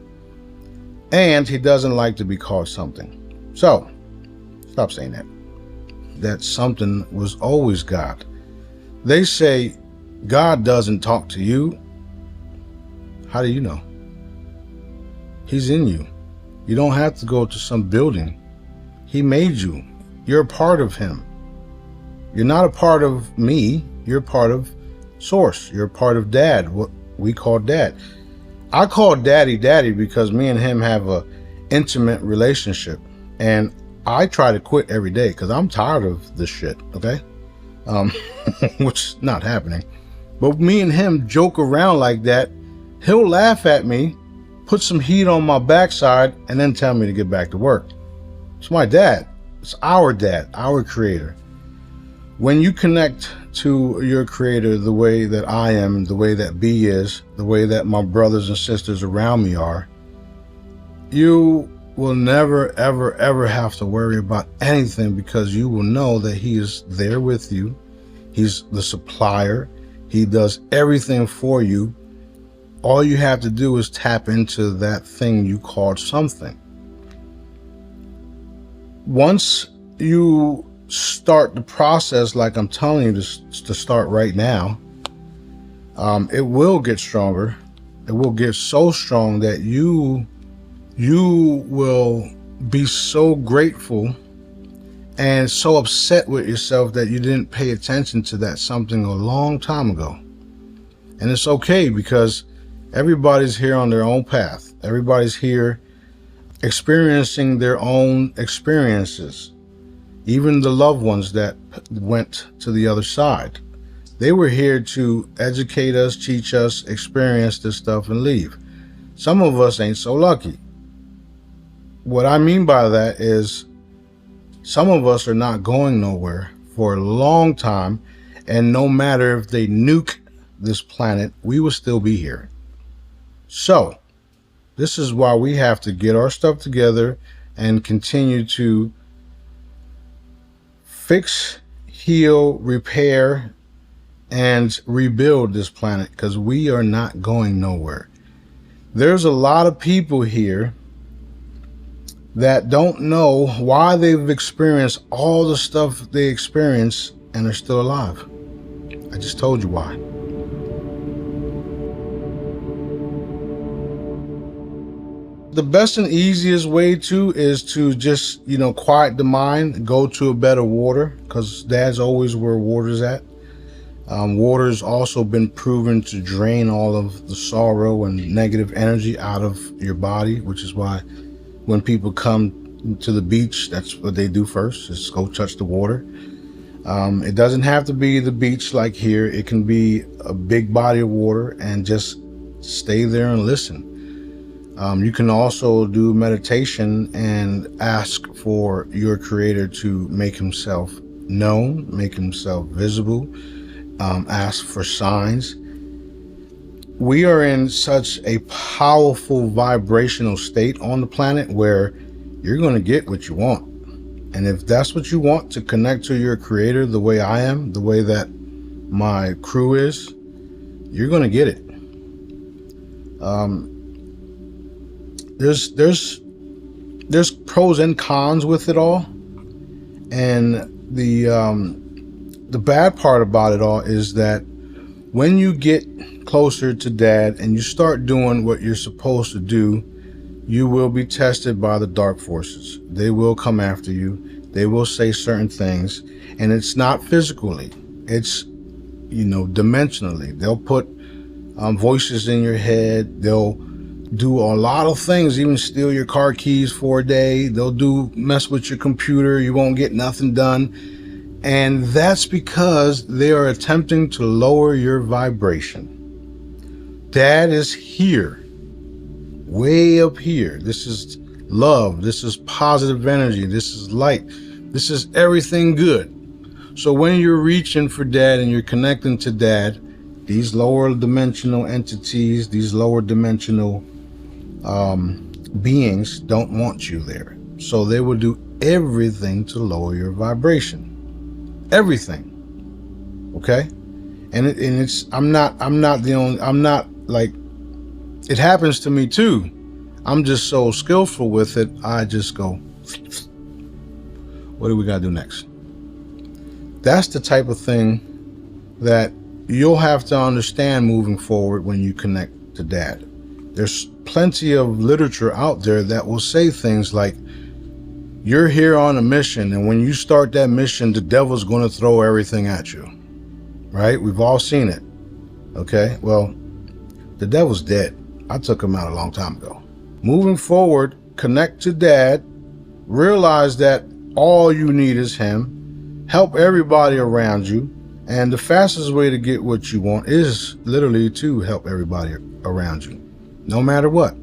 And he doesn't like to be called something. So, stop saying that. That something was always God. They say God doesn't talk to you. How do you know? He's in you. You don't have to go to some building. He made you. You're a part of him. You're not a part of me. You're a part of source. You're a part of dad, what we call dad. I call daddy because me and him have a intimate relationship. And I try to quit every day because I'm tired of this shit, okay? Which is not happening. But me and him joke around like that. He'll laugh at me, put some heat on my backside, and then tell me to get back to work. It's my dad. It's our dad, our creator. When you connect to your creator the way that I am, the way that B is, the way that my brothers and sisters around me are, you will never, ever, ever have to worry about anything because you will know that he is there with you. He's the supplier. He does everything for you. All you have to do is tap into that thing you called something. Once you start the process like I'm telling you to start right now, it will get stronger. It will get so strong that you will be so grateful and so upset with yourself that you didn't pay attention to that something a long time ago. And it's okay because everybody's here on their own path. Everybody's here experiencing their own experiences. Even the loved ones that went to the other side. They were here to educate us, teach us, experience this stuff, and leave. Some of us ain't so lucky. What I mean by that is some of us are not going nowhere for a long time, and no matter if they nuke this planet, we will still be here. So, this is why we have to get our stuff together and continue to fix, heal, repair, and rebuild this planet because we are not going nowhere. There's a lot of people here that don't know why they've experienced all the stuff they experience and are still alive. I just told you why. The best and easiest way is to just, quiet the mind, go to a better water, because dad's always where water's at. Water's also been proven to drain all of the sorrow and negative energy out of your body, which is why when people come to the beach, that's what they do first, is go touch the water. It doesn't have to be the beach like here. It can be a big body of water and just stay there and listen. You can also do meditation and ask for your creator to make himself known, make himself visible, ask for signs. We are in such a powerful vibrational state on the planet where you're going to get what you want. And if that's what you want, to connect to your creator the way I am, the way that my crew is, you're going to get it. There's pros and cons with it all, and the bad part about it all is that when you get closer to dad and you start doing what you're supposed to do, you will be tested by the dark forces. They will come after you. They will say certain things, and it's not physically, it's dimensionally. They'll put voices in your head. They'll do a lot of things, even steal your car keys for a day. They'll mess with your computer. You won't get nothing done. And that's because they are attempting to lower your vibration. Dad is here, way up here. This is love. This is positive energy. This is light. This is everything good. So when you're reaching for Dad and you're connecting to Dad, these lower dimensional entities, these lower dimensional beings don't want you there. So they will do everything to lower your vibration. Everything. Okay? And it's I'm not like, it happens to me too. I'm just so skillful with it. I just go, what do we gotta do next? That's the type of thing that you'll have to understand moving forward when you connect to Dad. There's plenty of literature out there that will say things like, you're here on a mission, and when you start that mission, the devil's going to throw everything at you. Right? We've all seen it. Okay? Well, the devil's dead. I took him out a long time ago. Moving forward, connect to Dad, realize that all you need is him, help everybody around you, and the fastest way to get what you want is literally to help everybody around you. No matter what.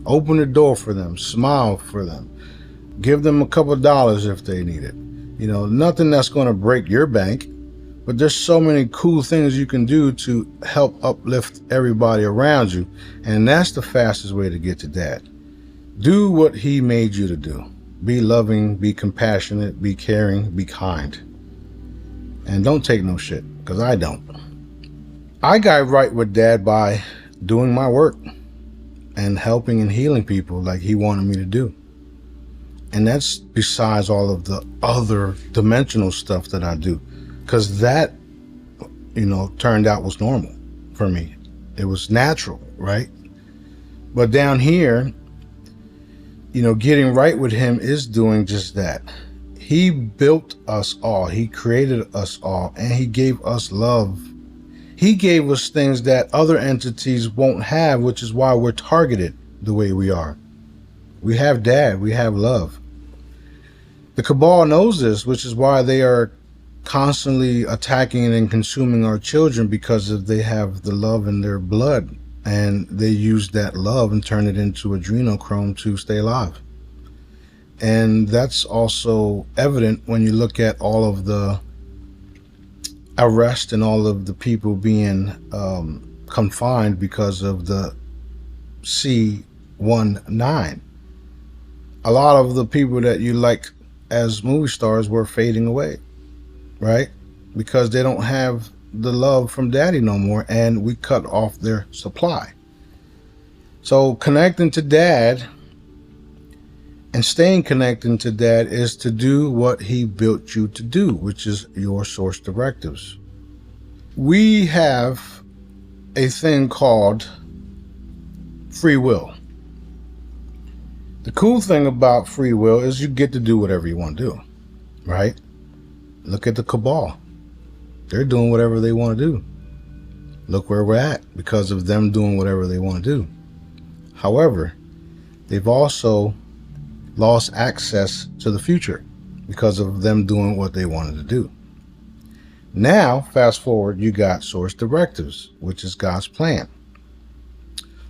Open the door for them, smile for them, give them a couple of dollars if they need it. You know, nothing that's going to break your bank, but there's so many cool things you can do to help uplift everybody around you. And that's the fastest way to get to Dad. Do what he made you to do. Be loving, be compassionate, be caring, be kind. And don't take no shit, because I don't. I got right with Dad by doing my work and helping and healing people like he wanted me to do. And that's besides all of the other dimensional stuff that I do. Because that, you know, turned out was normal for me. It was natural, right? But down here, you know, getting right with him is doing just that. He built us all. He created us all. And he gave us love. He gave us things that other entities won't have, which is why we're targeted the way we are. We have Dad. We have love. The cabal knows this, which is why they are constantly attacking and consuming our children, because they have the love in their blood, and they use that love and turn it into adrenochrome to stay alive. And that's also evident when you look at all of the arrest and all of the people being confined because of the C-19. A lot of the people that you like as movie stars were fading away, right? Because they don't have the love from Daddy no more, and we cut off their supply. So connecting to Dad and staying connected to Dad is to do what he built you to do, which is your source directives. We have a thing called free will. The cool thing about free will is you get to do whatever you want to do, right? Look at the cabal. They're doing whatever they want to do. Look where we're at because of them doing whatever they want to do. However, they've also lost access to the future because of them doing what they wanted to do. Now, fast forward, you got source directives, which is God's plan.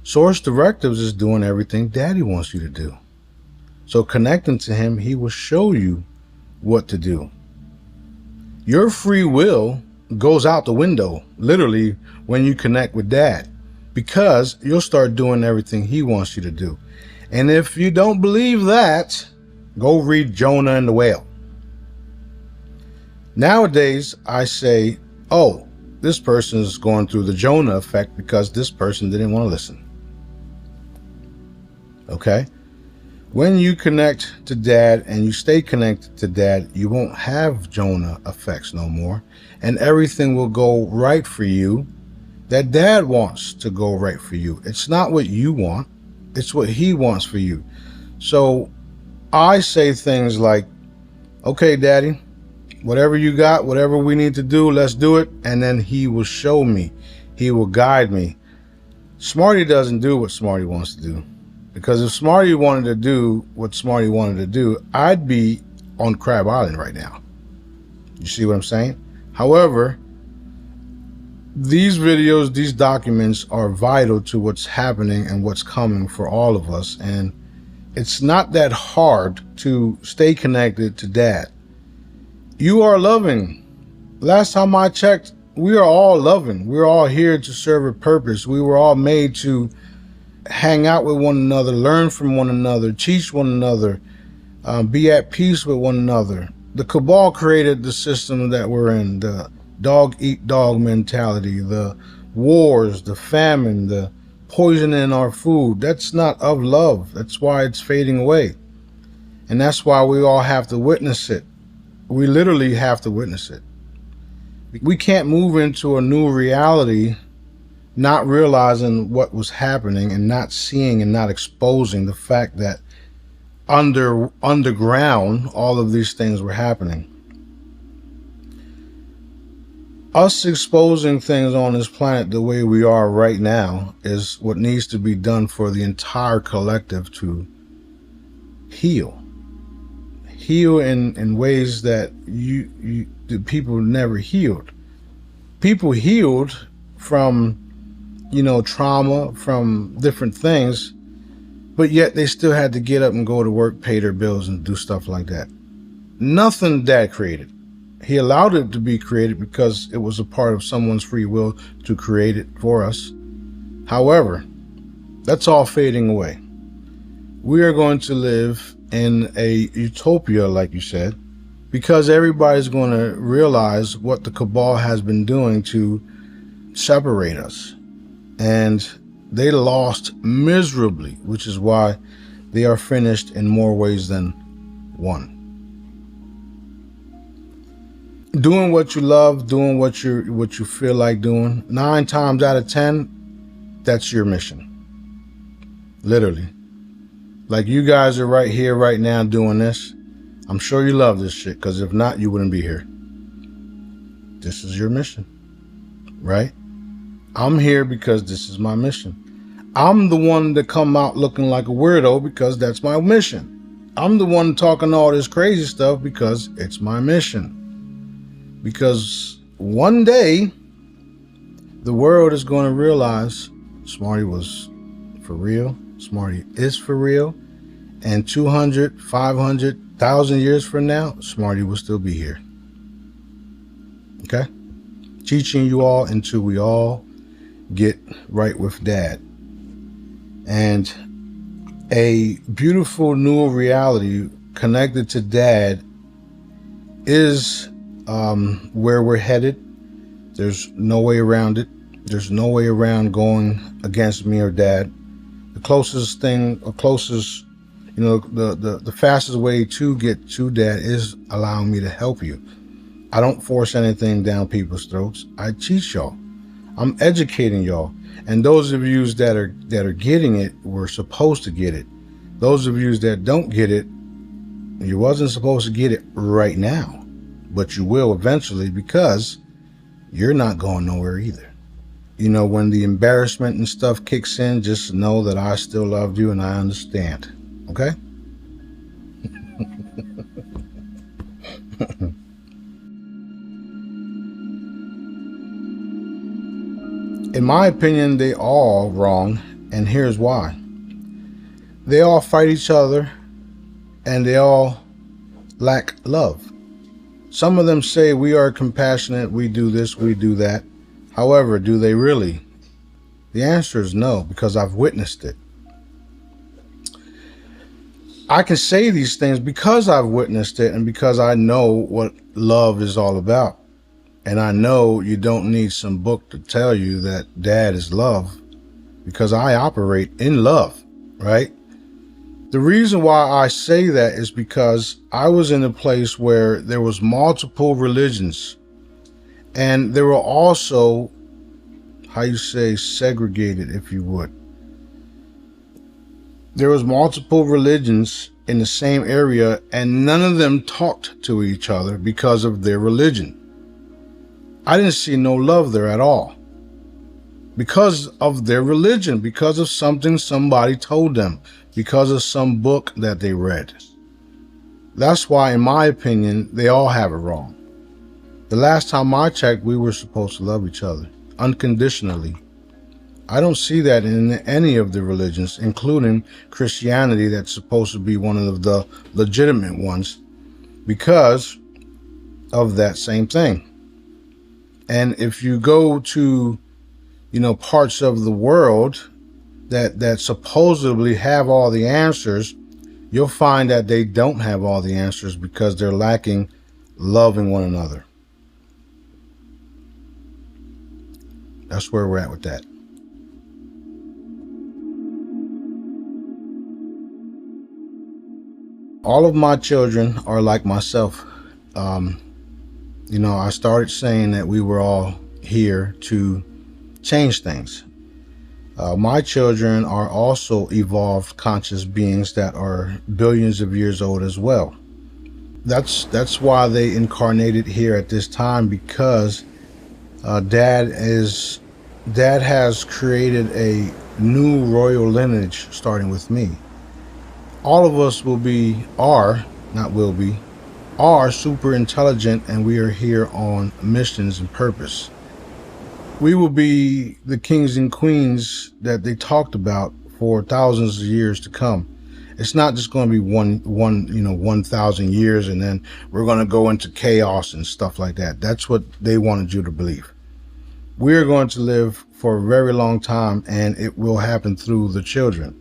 Source directives is doing everything Daddy wants you to do. So connecting to him, he will show you what to do. Your free will goes out the window, literally, when you connect with Dad, because you'll start doing everything he wants you to do. And if you don't believe that, go read Jonah and the Whale. Nowadays, I say, oh, this person is going through the Jonah effect because this person didn't want to listen. Okay? When you connect to Dad and you stay connected to Dad, you won't have Jonah effects no more. And everything will go right for you that Dad wants to go right for you. It's not what you want. It's what he wants for you. So I say things like, okay, Daddy, whatever you got, whatever we need to do, let's do it. And then he will show me. He will guide me. Smarty doesn't do what Smarty wants to do. Because if Smarty wanted to do what Smarty wanted to do, I'd be on Crab Island right now. You see what I'm saying? However, these videos, these documents are vital to what's happening and what's coming for all of us. And it's not that hard to stay connected to Dad. You are loving. Last time I checked, we are all loving. We're all here to serve a purpose. We were all made to hang out with one another, learn from one another, teach one another, be at peace with one another. The cabal created the system that we're in, the dog eat dog mentality, the wars, the famine, the poison in our food. That's not of love. That's why it's fading away. And that's why we all have to witness it. We literally have to witness it. We can't move into a new reality not realizing what was happening and not seeing and not exposing the fact that underground all of these things were happening. Us exposing things on this planet the way we are right now is what needs to be done for the entire collective to heal in ways that the people never healed. People healed from trauma, from different things, but yet they still had to get up and go to work, pay their bills, and do stuff like that. Nothing Dad created. He allowed it to be created because it was a part of someone's free will to create it for us. However, that's all fading away. We are going to live in a utopia, like you said, because everybody's going to realize what the cabal has been doing to separate us. And they lost miserably, which is why they are finished in more ways than one. Doing what you love, doing what you feel like doing, 9 times out of 10, that's your mission. Literally. Like you guys are right here, right now doing this. I'm sure you love this shit, because if not, you wouldn't be here. This is your mission, right? I'm here because this is my mission. I'm the one that come out looking like a weirdo because that's my mission. I'm the one talking all this crazy stuff because it's my mission. Because one day, the world is going to realize Smarty was for real. Smarty is for real. And 200, 500, 1,000 years from now, Smarty will still be here. Okay? Teaching you all until we all get right with Dad. And a beautiful new reality connected to Dad is where we're headed. There's no way around it. There's no way around going against me or Dad. The closest thing, or closest, the fastest way to get to Dad is allowing me to help you. I don't force anything down people's throats. I teach y'all. I'm educating y'all. And those of you that are getting it were supposed to get it. Those of you that don't get it, you wasn't supposed to get it right now. But you will eventually, because you're not going nowhere either. When the embarrassment and stuff kicks in, just know that I still love you and I understand. Okay? In my opinion, they all wrong, and here's why. They all fight each other, and they all lack love. Some of them say we are compassionate, we do this, we do that. However, do they really? The answer is no, because I've witnessed it. I can say these things because I've witnessed it and because I know what love is all about. And I know you don't need some book to tell you that Dad is love, because I operate in love, right? The reason why I say that is because I was in a place where there was multiple religions, and they were also, segregated, if you would. There was multiple religions in the same area, and none of them talked to each other because of their religion. I didn't see no love there at all. because of their religion, because of something somebody told them, because of some book that they read. That's why, in my opinion, they all have it wrong. The last time I checked, we were supposed to love each other unconditionally. I don't see that in any of the religions, including Christianity, that's supposed to be one of the legitimate ones, because of that same thing. And if you go to, parts of the world that supposedly have all the answers, you'll find that they don't have all the answers because they're lacking loving one another. That's where we're at with that. All of my children are like myself. I started saying that we were all here to change things. My children are also evolved conscious beings that are billions of years old as well. That's why they incarnated here at this time, because Dad has created a new royal lineage starting with me. All of us are super intelligent, and we are here on missions and purpose. We will be the kings and queens that they talked about for thousands of years to come. It's not just going to be 1,000 years and then we're going to go into chaos and stuff like that. That's what they wanted you to believe. We're going to live for a very long time, and it will happen through the children.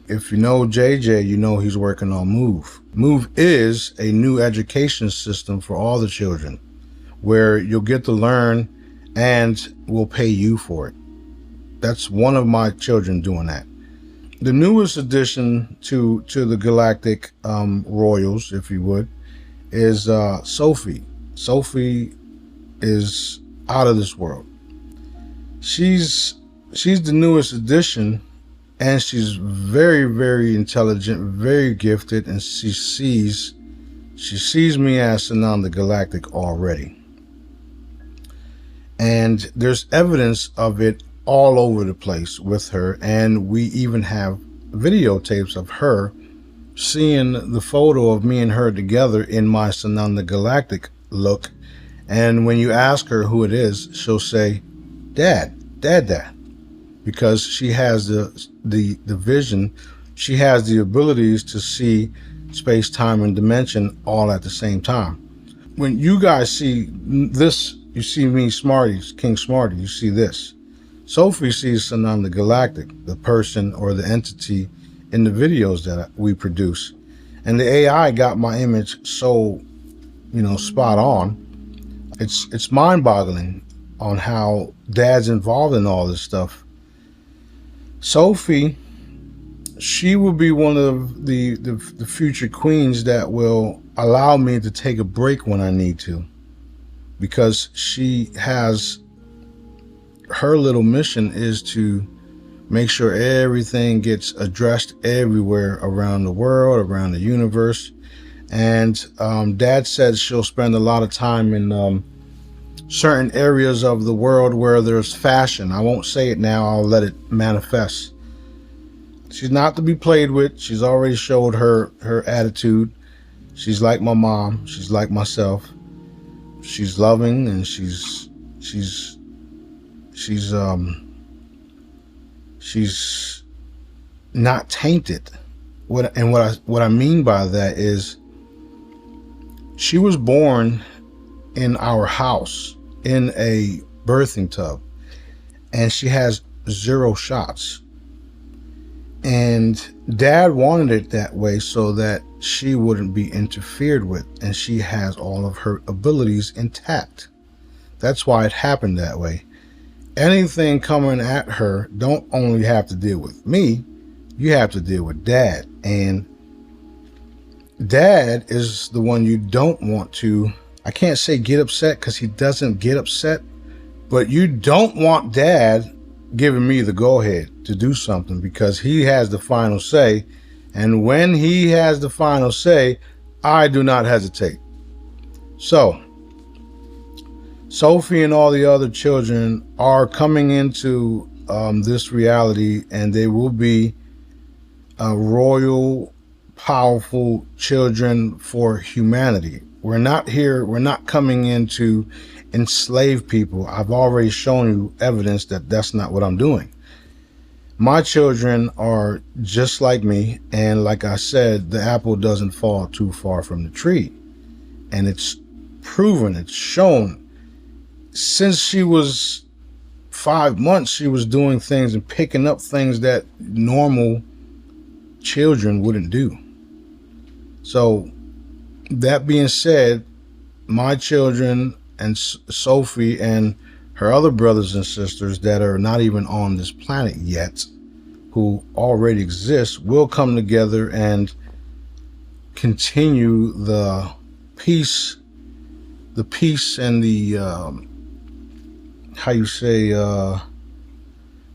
If you know JJ, you know he's working on Move. Move is a new education system for all the children, where you'll get to learn and we'll pay you for it. That's one of my children doing that. The newest addition to the Galactic Royals, if you would, is Sophie. Sophie is out of this world. She's the newest addition, and she's very, very intelligent, very gifted, and she sees me as Sananda Galactic already. And there's evidence of it all over the place with her, and we even have videotapes of her seeing the photo of me and her together in my Sananda Galactic look. And when you ask her who it is, she'll say, Dad, because she has the vision. She has the abilities to see space, time, and dimension all at the same time. When you guys see this, you see me, Smarty, King Smarty, you see this. Sophie sees Sananda Galactic, the person or the entity in the videos that we produce. And the AI got my image so, spot on. It's mind-boggling on how Dad's involved in all this stuff. Sophie, she will be one of the future queens that will allow me to take a break when I need to, because she has, her little mission is to make sure everything gets addressed everywhere around the world, around the universe. And Dad said she'll spend a lot of time in certain areas of the world where there's fashion. I won't say it now, I'll let it manifest. She's not to be played with. She's already showed her attitude. She's like my mom. She's like myself. She's loving, and she's not tainted. What I mean by that is, she was born in our house in a birthing tub, and she has 0 shots. And Dad wanted it that way so that she wouldn't be interfered with, and she has all of her abilities intact. That's why it happened that way. Anything coming at her don't only have to deal with me, you have to deal with Dad. And Dad is the one you don't want to, I can't say get upset, because he doesn't get upset, but you don't want Dad giving me the go-ahead to do something, because he has the final say. And when he has the final say, I do not hesitate. So Sophie and all the other children are coming into this reality, and they will be royal, powerful children for humanity. We're not coming in to enslave people. I've already shown you evidence that that's not what I'm doing. My children are just like me, and like I said, the apple doesn't fall too far from the tree. And it's proven, it's shown. Since she was 5 months, she was doing things and picking up things that normal children wouldn't do. So that being said, my children and Sophie and her other brothers and sisters that are not even on this planet yet, who already exist, will come together and continue the peace and the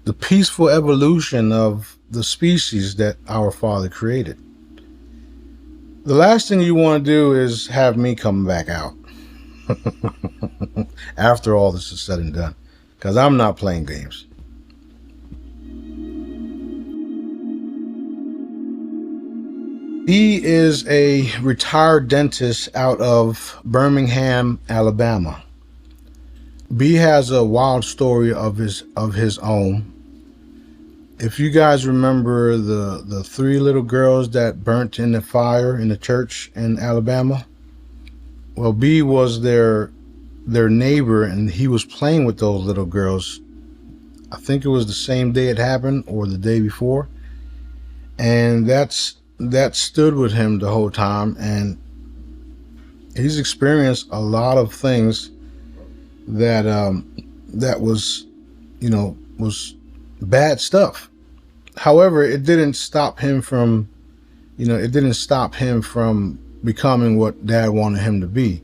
the peaceful evolution of the species that our Father created. The last thing you want to do is have me come back out after all this is said and done, because I'm not playing games. He is a retired dentist out of Birmingham, Alabama. B has a wild story of his own. If you guys remember the 3 little girls that burnt in the fire in the church in Alabama, well, B was their neighbor, and he was playing with those little girls. I think it was the same day it happened or the day before, and that stood with him the whole time, and he's experienced a lot of things that was bad stuff. However, it didn't stop him from becoming what Dad wanted him to be.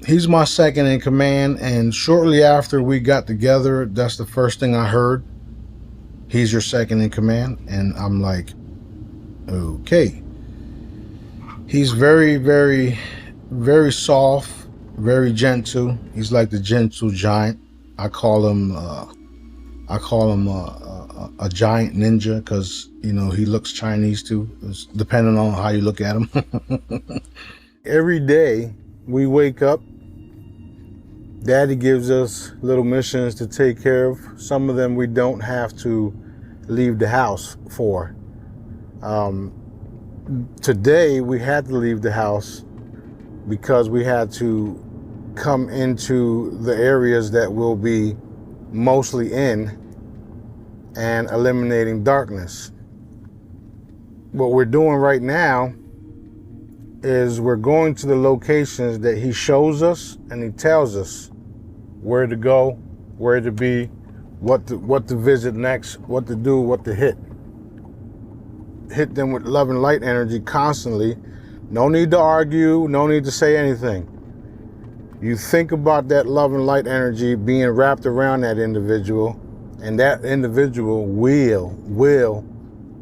He's my second in command, and shortly after we got together, that's the first thing I heard. He's your second in command, and I'm like, okay. He's very, very, very soft, very gentle. He's like the gentle giant. I call him a giant ninja because he looks Chinese too, depending on how you look at him. Every day we wake up, Daddy gives us little missions to take care of. Some of them we don't have to leave the house for. Today we had to leave the house because we had to come into the areas that we'll be mostly in and eliminating darkness. What we're doing right now is we're going to the locations that he shows us, and he tells us where to go, where to be, what to visit next, what to do, what to hit. Hit them with love and light energy constantly. No need to argue, no need to say anything. You think about that love and light energy being wrapped around that individual, and that individual will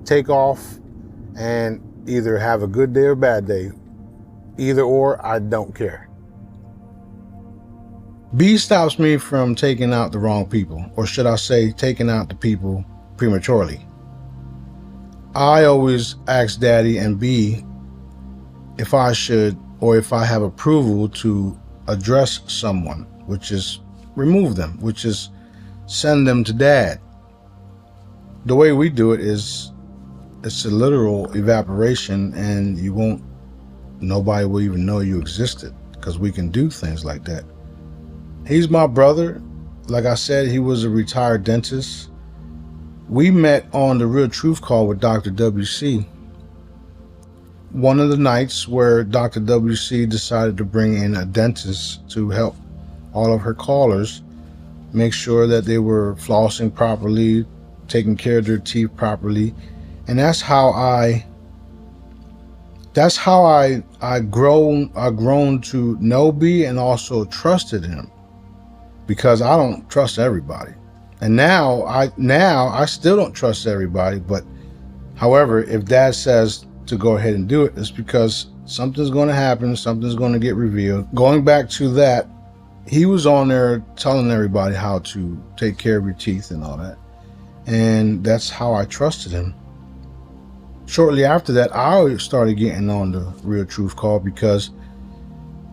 take off and either have a good day or bad day. Either or, I don't care. B stops me from taking out the wrong people, or should I say taking out the people prematurely. I always ask Daddy and B if I should, or if I have approval to address someone, which is remove them, which is send them to Dad. The way we do it is it's a literal evaporation, and nobody will even know you existed, because we can do things like that. He's my brother. Like I said, he was a retired dentist. We met on the Real Truth Call with Dr. WC. One of the nights where Dr. WC decided to bring in a dentist to help all of her callers make sure that they were flossing properly, taking care of their teeth properly. And that's how I grown to know B and also trusted him, because I don't trust everybody. And now I still don't trust everybody, but however, if Dad says to go ahead and do it, it's because something's going to happen, something's going to get revealed. Going back to that, he was on there telling everybody how to take care of your teeth and all that. And that's how I trusted him. Shortly after that, I started getting on the Real Truth Call because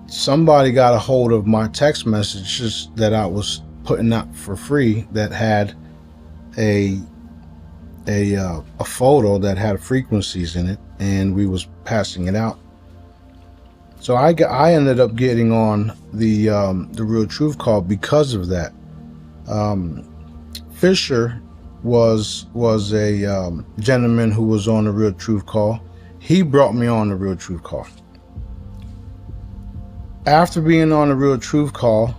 somebody got a hold of my text messages that I was putting out for free that had a photo that had frequencies in it, and we was passing it out. So I ended up getting on the Real Truth Call because of that. Fisher was a gentleman who was on the Real Truth Call. He brought me on the Real Truth Call. After being on the Real Truth Call,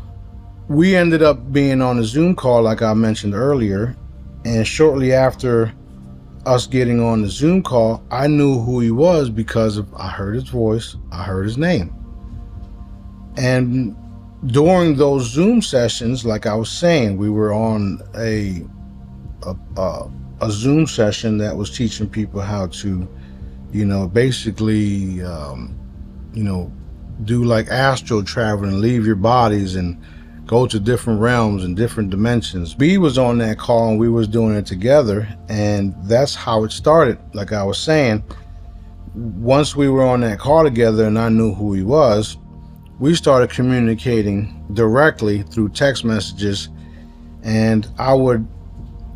we ended up being on a Zoom call like I mentioned earlier, and shortly after us getting on the Zoom call, I knew who he was because I heard his voice, I heard his name. And during those Zoom sessions, like I was saying, we were on a Zoom session that was teaching people how to, basically, do like astral travel and leave your bodies and go to different realms and different dimensions. B was on that call and we was doing it together, and that's how it started. Like I was saying, once we were on that call together and I knew who he was, we started communicating directly through text messages, and I would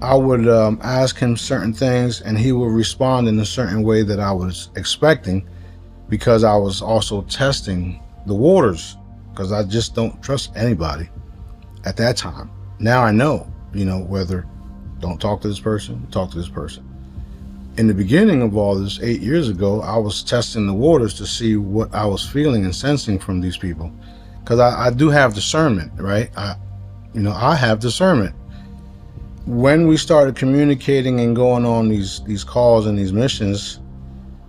ask him certain things and he would respond in a certain way that I was expecting, because I was also testing the waters, because I just don't trust anybody at that time. Now I know, whether don't talk to this person, talk to this person. In the beginning of all this 8 years ago, I was testing the waters to see what I was feeling and sensing from these people, because I do have discernment, right? I have discernment. When we started communicating and going on these calls and these missions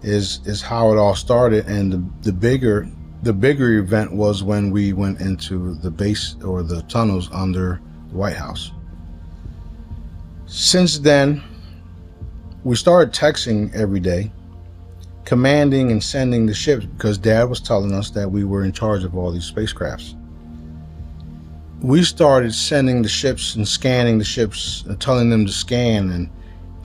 is how it all started. And the bigger event was when we went into the base or the tunnels under the White House. Since then, we started texting every day, commanding and sending the ships, because Dad was telling us that we were in charge of all these spacecrafts. We started sending the ships and scanning the ships and telling them to scan, and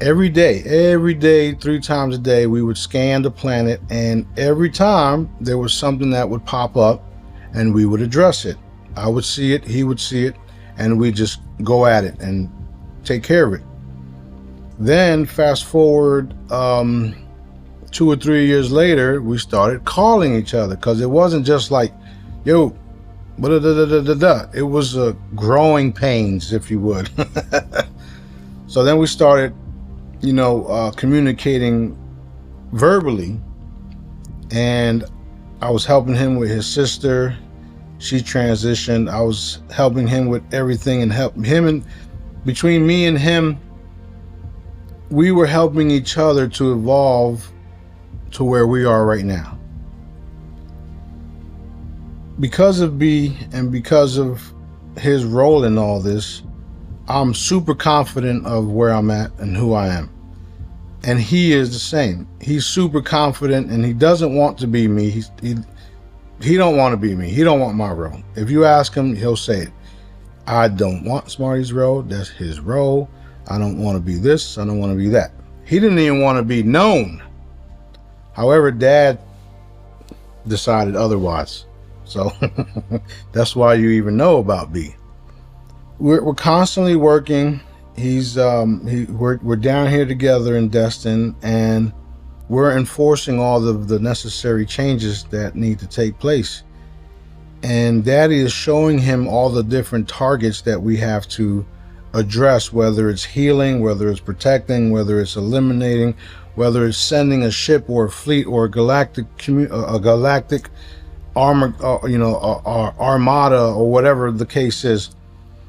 every day, 3 times a day, we would scan the planet, and every time there was something that would pop up and we would address it. I would see it, he would see it, and we just go at it and take care of it. Then fast forward 2 or 3 years later, we started calling each other, because it wasn't just like, yo, it was growing pains, if you would. So then we started communicating verbally, and I was helping him with his sister. She transitioned. I was helping him with everything, and helping him, and between me and him, we were helping each other to evolve to where we are right now. Because of B and because of his role in all this, I'm super confident of where I'm at and who I am. And he is the same. He's super confident, and he doesn't want to be me. He don't want to be me. He don't want my role. If you ask him, he'll say it. I don't want Smarty's role. That's his role. I don't want to be this. I don't want to be that. He didn't even want to be known. However, Dad decided otherwise. So that's why you even know about B. We're constantly working. We're down here together in Destin, and we're enforcing all of the necessary changes that need to take place. And Daddy is showing him all the different targets that we have to address, whether it's healing, whether it's protecting, whether it's eliminating, whether it's sending a ship or a fleet or a galactic armor, armada, or whatever the case is.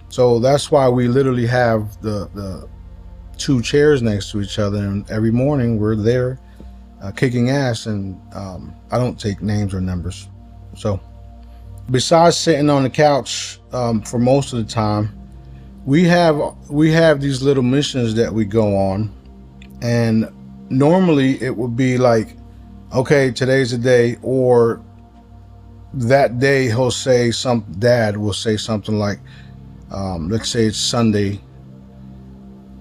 So that's why we literally have the 2 chairs next to each other, and every morning we're there kicking ass, and I don't take names or numbers. So besides sitting on the couch for most of the time, we have these little missions that we go on, and normally it would be like, okay, today's the day, or that day Dad will say something like, let's say it's Sunday.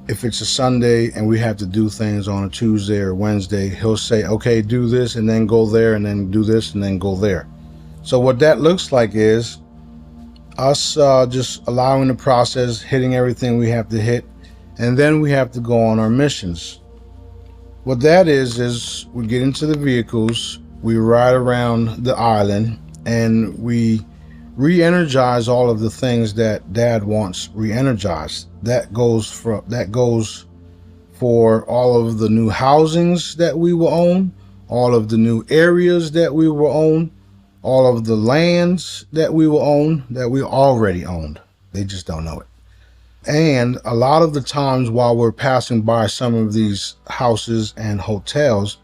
If it's a Sunday and we have to do things on a Tuesday or Wednesday, he'll say, okay, do this and then go there, and then do this and then go there. So what that looks like is us just allowing the process, hitting everything we have to hit, and then we have to go on our missions. What that is we get into the vehicles, we ride around the island, and we re-energize all of the things that Dad wants re-energized. That goes for all of the new housings that we will own, all of the new areas that we will own, all of the lands that we will own that we already owned. They just don't know it. And a lot of the times while we're passing by some of these houses and hotels,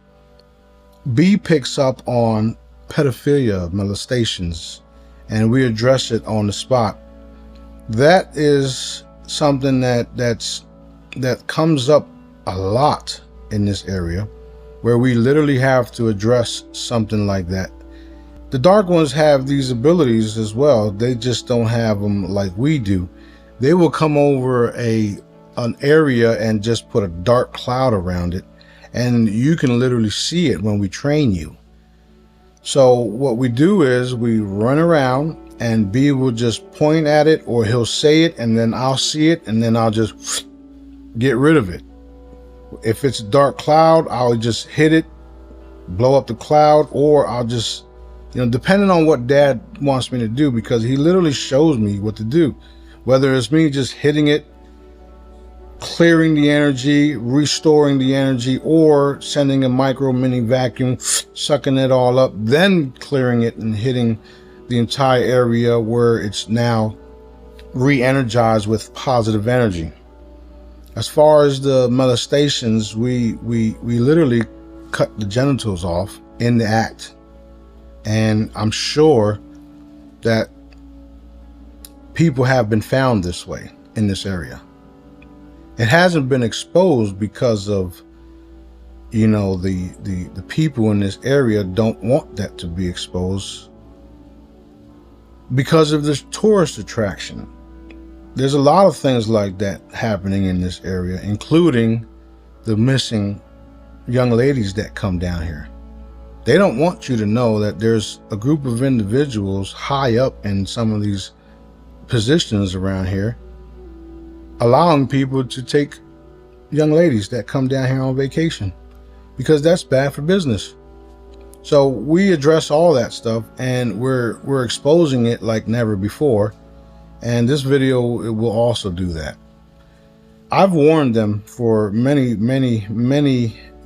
B picks up on pedophilia, molestations, and we address it on the spot. That is something that comes up a lot in this area, where we literally have to address something like that. The Dark Ones have these abilities as well. They just don't have them like we do. They will come over an area and just put a dark cloud around it, and you can literally see it when we train you. So what we do is we run around, and B will just point at it, or he'll say it, and then I'll see it, and then I'll just get rid of it. If it's a dark cloud, I'll just hit it, blow up the cloud, or I'll just, depending on what Dad wants me to do, because he literally shows me what to do. Whether it's me just hitting it, clearing the energy, restoring the energy, or sending a micro mini vacuum, sucking it all up, then clearing it and hitting the entire area where it's now re-energized with positive energy. As far as the molestations, we literally cut the genitals off in the act. And I'm sure that people have been found this way in this area. It hasn't been exposed because of, the people in this area don't want that to be exposed because of this tourist attraction. There's a lot of things like that happening in this area, including the missing young ladies that come down here. They don't want you to know that there's a group of individuals high up in some of these positions around here allowing people to take young ladies that come down here on vacation, because that's bad for business. So we address all that stuff, and we're exposing it like never before, and this video, it will also do that. I've warned them for many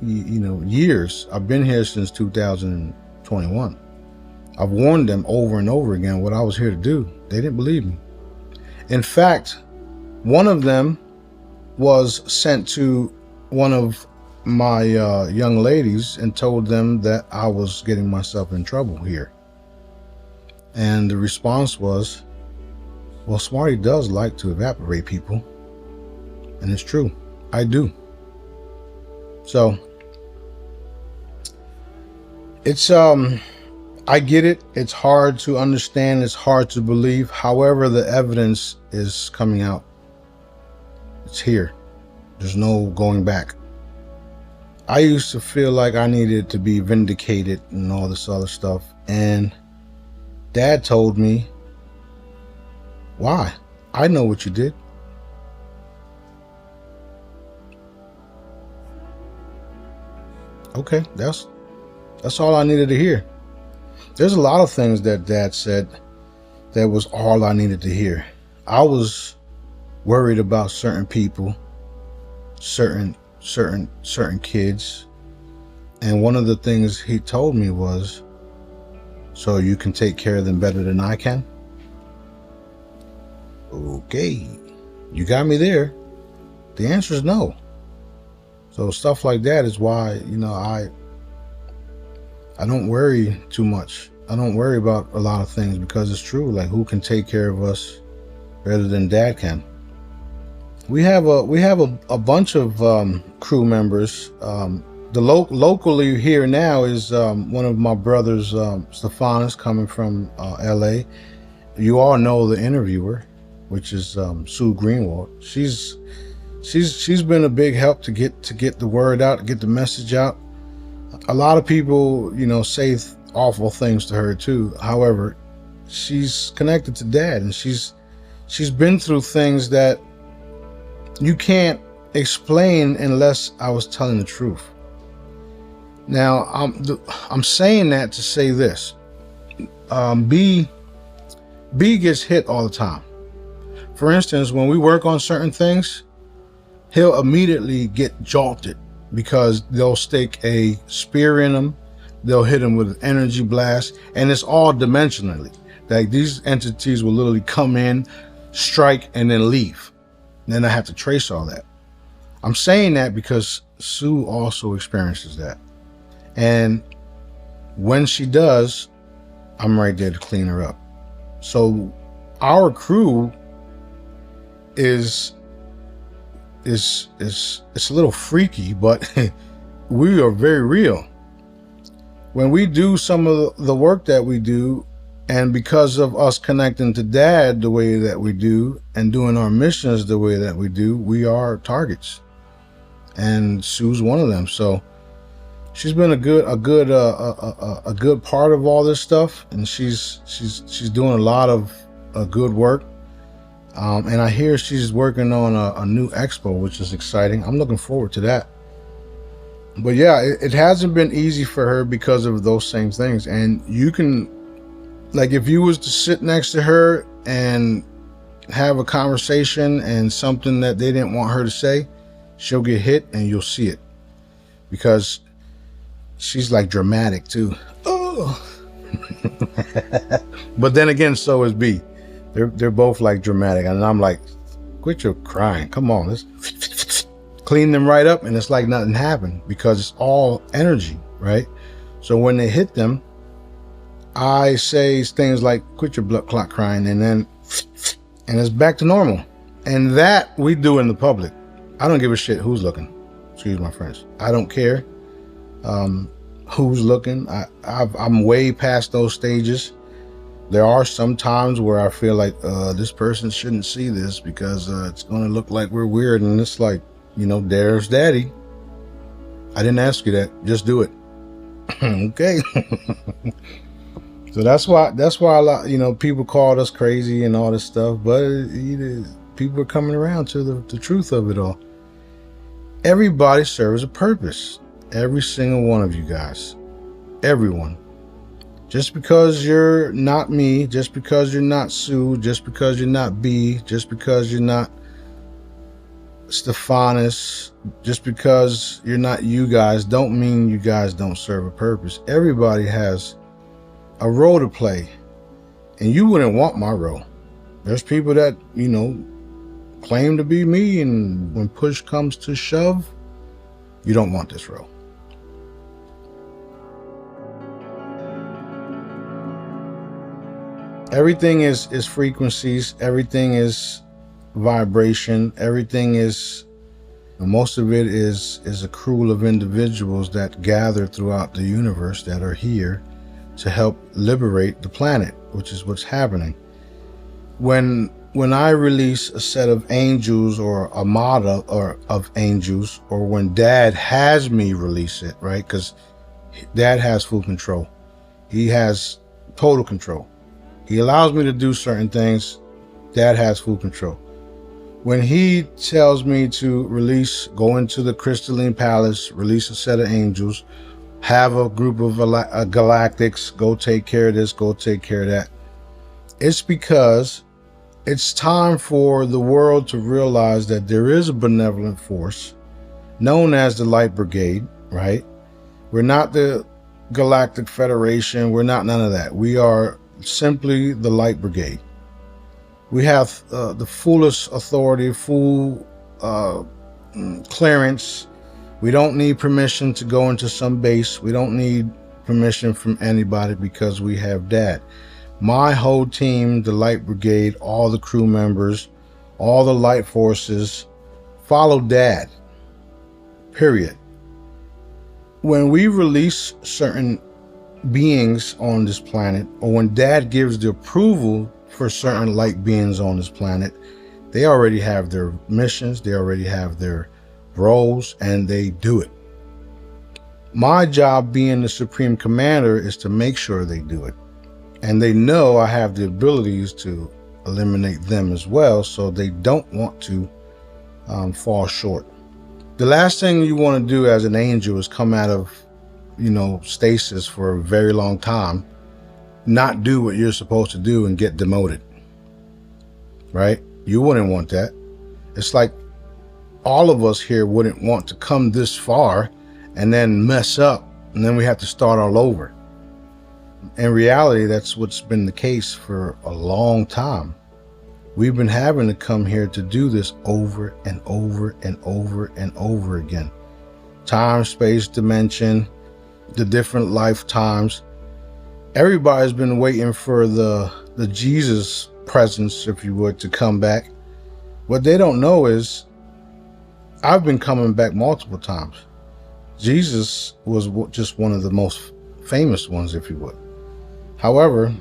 years. I've been here since 2021. I've warned them over and over again what I was here to do. They didn't believe me. In fact, one of them was sent to one of my young ladies and told them that I was getting myself in trouble here. And the response was, well, Smarty does like to evaporate people. And it's true, I do. So it's I get it. It's hard to understand. It's hard to believe. However, the evidence is coming out. It's here. There's no going back. I used to feel like I needed to be vindicated and all this other stuff. And Dad told me, why? I know what you did. Okay, that's all I needed to hear. There's a lot of things that Dad said that was all I needed to hear. I was worried about certain people, certain kids. And one of the things he told me was, so you can take care of them better than I can? Okay, you got me there. The answer is no. So stuff like that is why, I don't worry too much. I don't worry about a lot of things, because it's true. Like, who can take care of us better than Dad can? We have a bunch of crew members The locally here now is one of my brothers, Stephanus, coming from LA. You all know the interviewer, which is Sue Greenwald. She's been a big help to get the word out, to get the message out. A lot of people, say awful things to her too. However, she's connected to Dad, and she's been through things that you can't explain unless I was telling the truth. Now, I'm saying that to say this. B gets hit all the time. For instance, when we work on certain things, he'll immediately get jolted because they'll stick a spear in him. They'll hit him with an energy blast, and it's all dimensionally. Like, these entities will literally come in, strike, and then leave. And then I have to trace all that. I'm saying that because Sue also experiences that. And when she does, I'm right there to clean her up. So our crew is a little freaky, but we are very real. When we do some of the work that we do, and because of us connecting to Dad the way that we do and doing our missions the way that we do, we are targets. And Sue's one of them. So she's been a good part of all this stuff, and she's doing a lot of good work. And I hear she's working on a new expo, which is exciting. I'm looking forward to that. But yeah, it hasn't been easy for her because of those same things. And you can, like, if you was to sit next to her and have a conversation and something that they didn't want her to say, she'll get hit and you'll see it. Because she's like dramatic too. Oh. But then again, so is B. They're both like dramatic, and I'm like, quit your crying. Come on, let's clean them right up, and it's like nothing happened because it's all energy, right? So when they hit them, I say things like, quit your blood clot crying, and it's back to normal. And that we do in the public. I don't give a shit who's looking. Excuse my French. I don't care who's looking. I'm way past those stages. There are some times where I feel like this person shouldn't see this because it's going to look like we're weird. And it's like, there's Daddy. I didn't ask you that. Just do it. Okay. So that's why a lot, people called us crazy and all this stuff. But people are coming around to the truth of it all. Everybody serves a purpose. Every single one of you guys. Everyone. Just because you're not me, just because you're not Sue, just because you're not B, just because you're not Stephanus, just because you're not you guys, don't mean you guys don't serve a purpose. Everybody has a role to play, and you wouldn't want my role. There's people that, claim to be me, and when push comes to shove, you don't want this role. Everything is frequencies, everything is vibration, everything is, most of it is a crew of individuals that gather throughout the universe that are here to help liberate the planet, which is what's happening. When I release a set of angels or a model of angels, or when Dad has me release it, right? Because Dad has full control. He has total control. He allows me to do certain things. Dad has full control. When he tells me to go into the crystalline palace, release a set of angels, have a group of galactics, go take care of this, go take care of that, it's because it's time for the world to realize that there is a benevolent force known as the Light Brigade, right? We're not the Galactic Federation. We're not none of that. We are simply the Light Brigade. We have the fullest authority, full clearance. We don't need permission to go into some base. We don't need permission from anybody because we have Dad. My whole team, the Light Brigade, all the crew members, all the light forces follow Dad. Period. When we release certain beings on this planet, or when Dad gives the approval for certain light beings on this planet, they already have their missions, they already have their roles, and they do it. My job being the Supreme Commander is to make sure they do it. And they know I have the abilities to eliminate them as well, so they don't want to fall short. The last thing you want to do as an angel is come out of, stasis for a very long time, not do what you're supposed to do and get demoted, right? You wouldn't want that. It's like all of us here wouldn't want to come this far and then mess up, and then we have to start all over. In reality, that's what's been the case for a long time. We've been having to come here to do this over and over and over and over again. Time, space, dimension, the different lifetimes. Everybody's been waiting for the Jesus presence, if you would, to come back. What they don't know is I've been coming back multiple times. Jesus was just one of the most famous ones, if you would. However,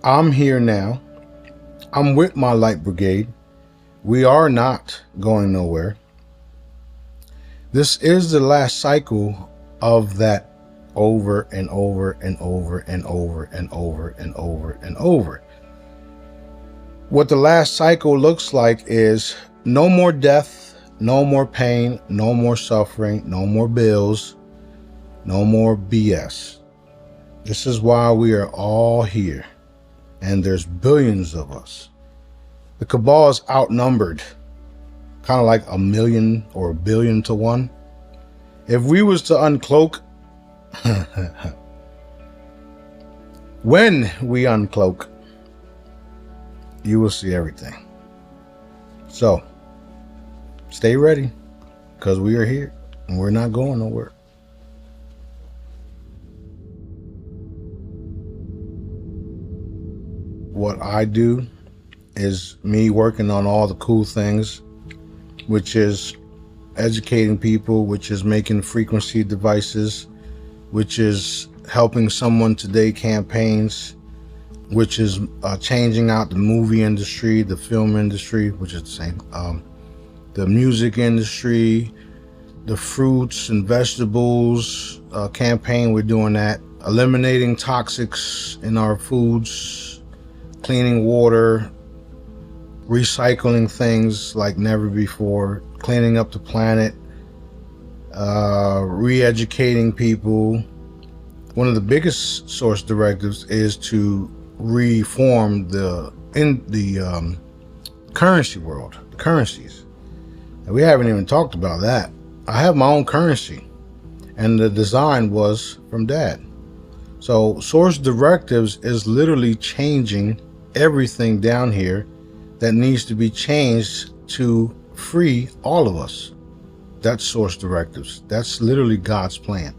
I'm here now. I'm with my light brigade. We are not going nowhere. This is the last cycle of that over and over and over and over and over and over and over. What the last cycle looks like is no more death, no more pain, no more suffering, no more bills, no more BS. This is why we are all here, and there's billions of us. The cabal is outnumbered, kind of like 1,000,000 or 1,000,000,000 to 1. If we was to uncloak, when we uncloak, you will see everything. So, stay ready, because we are here, and we're not going nowhere. What I do is me working on all the cool things, which is educating people, which is making frequency devices, which is helping someone today campaigns, which is changing out the movie industry, the film industry, which is the same, the music industry, the fruits and vegetables campaign. We're doing that, eliminating toxics in our foods, cleaning water, recycling things like never before, cleaning up the planet, re-educating people. One of the biggest source directives is to reform the currency world, the currencies. And we haven't even talked about that. I have my own currency, and the design was from Dad. So source directives is literally changing everything down here that needs to be changed to free all of us. That's source directives. That's literally God's plan.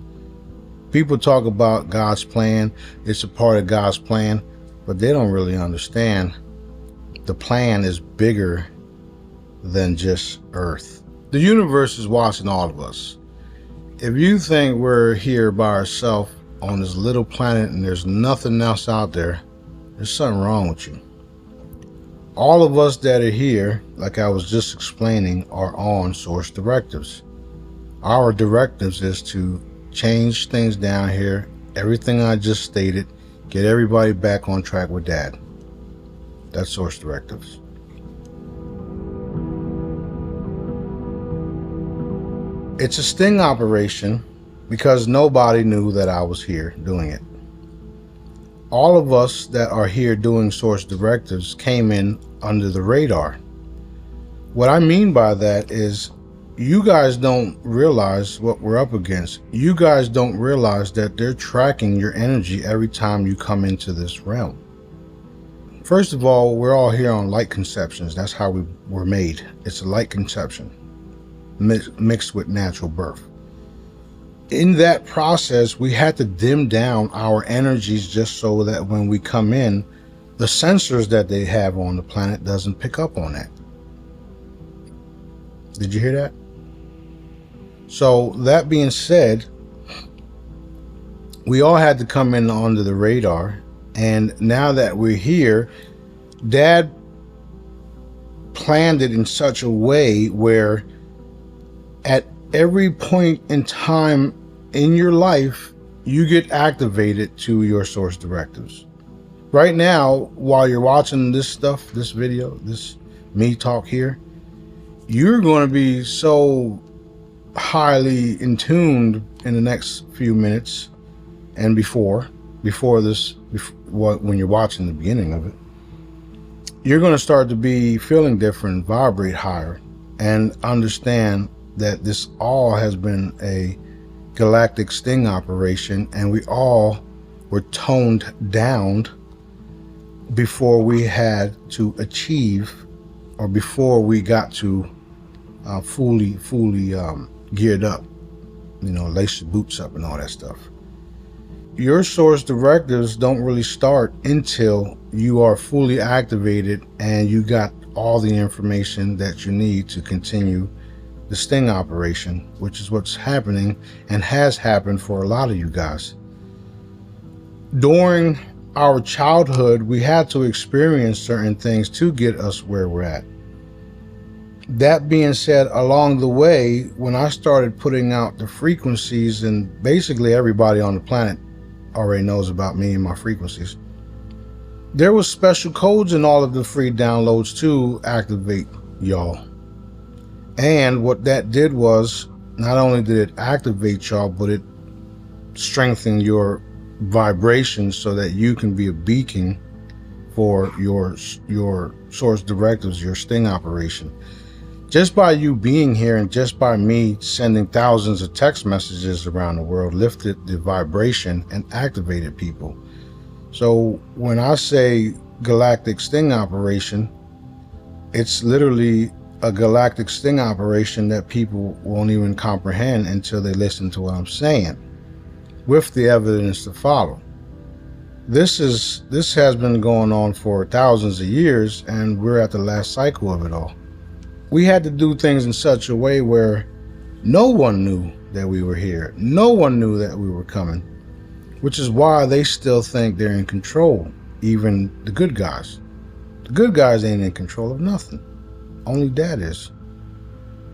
People talk about God's plan, it's a part of God's plan, but they don't really understand the plan is bigger than just Earth. The universe is watching all of us. If you think we're here by ourselves on this little planet and there's nothing else out there, there's something wrong with you. All of us that are here, like I was just explaining, are on source directives. Our directives is to change things down here, everything I just stated, get everybody back on track with Dad. That's source directives. It's a sting operation because nobody knew that I was here doing it. All of us that are here doing source directives came in under the radar. What I mean by that is you guys don't realize what we're up against. You guys don't realize that they're tracking your energy every time you come into this realm. First of all, we're all here on light conceptions. That's how we were made. It's a light conception mixed with natural birth. In that process, we had to dim down our energies just so that when we come in, the sensors that they have on the planet doesn't pick up on that. Did you hear that? So that being said, We all had to come in under the radar. And now that we're here, Dad planned it in such a way where at every point in time in your life, you get activated to your source directives. Right now, while you're watching this stuff, this video, this me talk here, you're going to be so highly in tuned in the next few minutes and before this, when you're watching the beginning of it, you're going to start to be feeling different, vibrate higher, and understand that this all has been a galactic sting operation, and we all were toned down before we had to achieve, or before we got to fully geared up, lace your boots up and all that stuff. Your source directives don't really start until you are fully activated and you got all the information that you need to continue the sting operation, which is what's happening and has happened for a lot of you guys. During our childhood, we had to experience certain things to get us where we're at. That being said, along the way, when I started putting out the frequencies, and basically everybody on the planet already knows about me and my frequencies, there was special codes in all of the free downloads to activate y'all. And what that did was, not only did it activate y'all, but it strengthened your vibrations so that you can be a beacon for your source directives, your sting operation. Just by you being here and just by me sending thousands of text messages around the world lifted the vibration and activated people. So when I say galactic sting operation, it's literally a galactic sting operation that people won't even comprehend until they listen to what I'm saying, with the evidence to follow. This has been going on for thousands of years, and we're at the last cycle of it all. We had to do things in such a way where no one knew that we were here. No one knew that we were coming, which is why they still think they're in control, even the good guys. The good guys ain't in control of nothing. Only Dad is.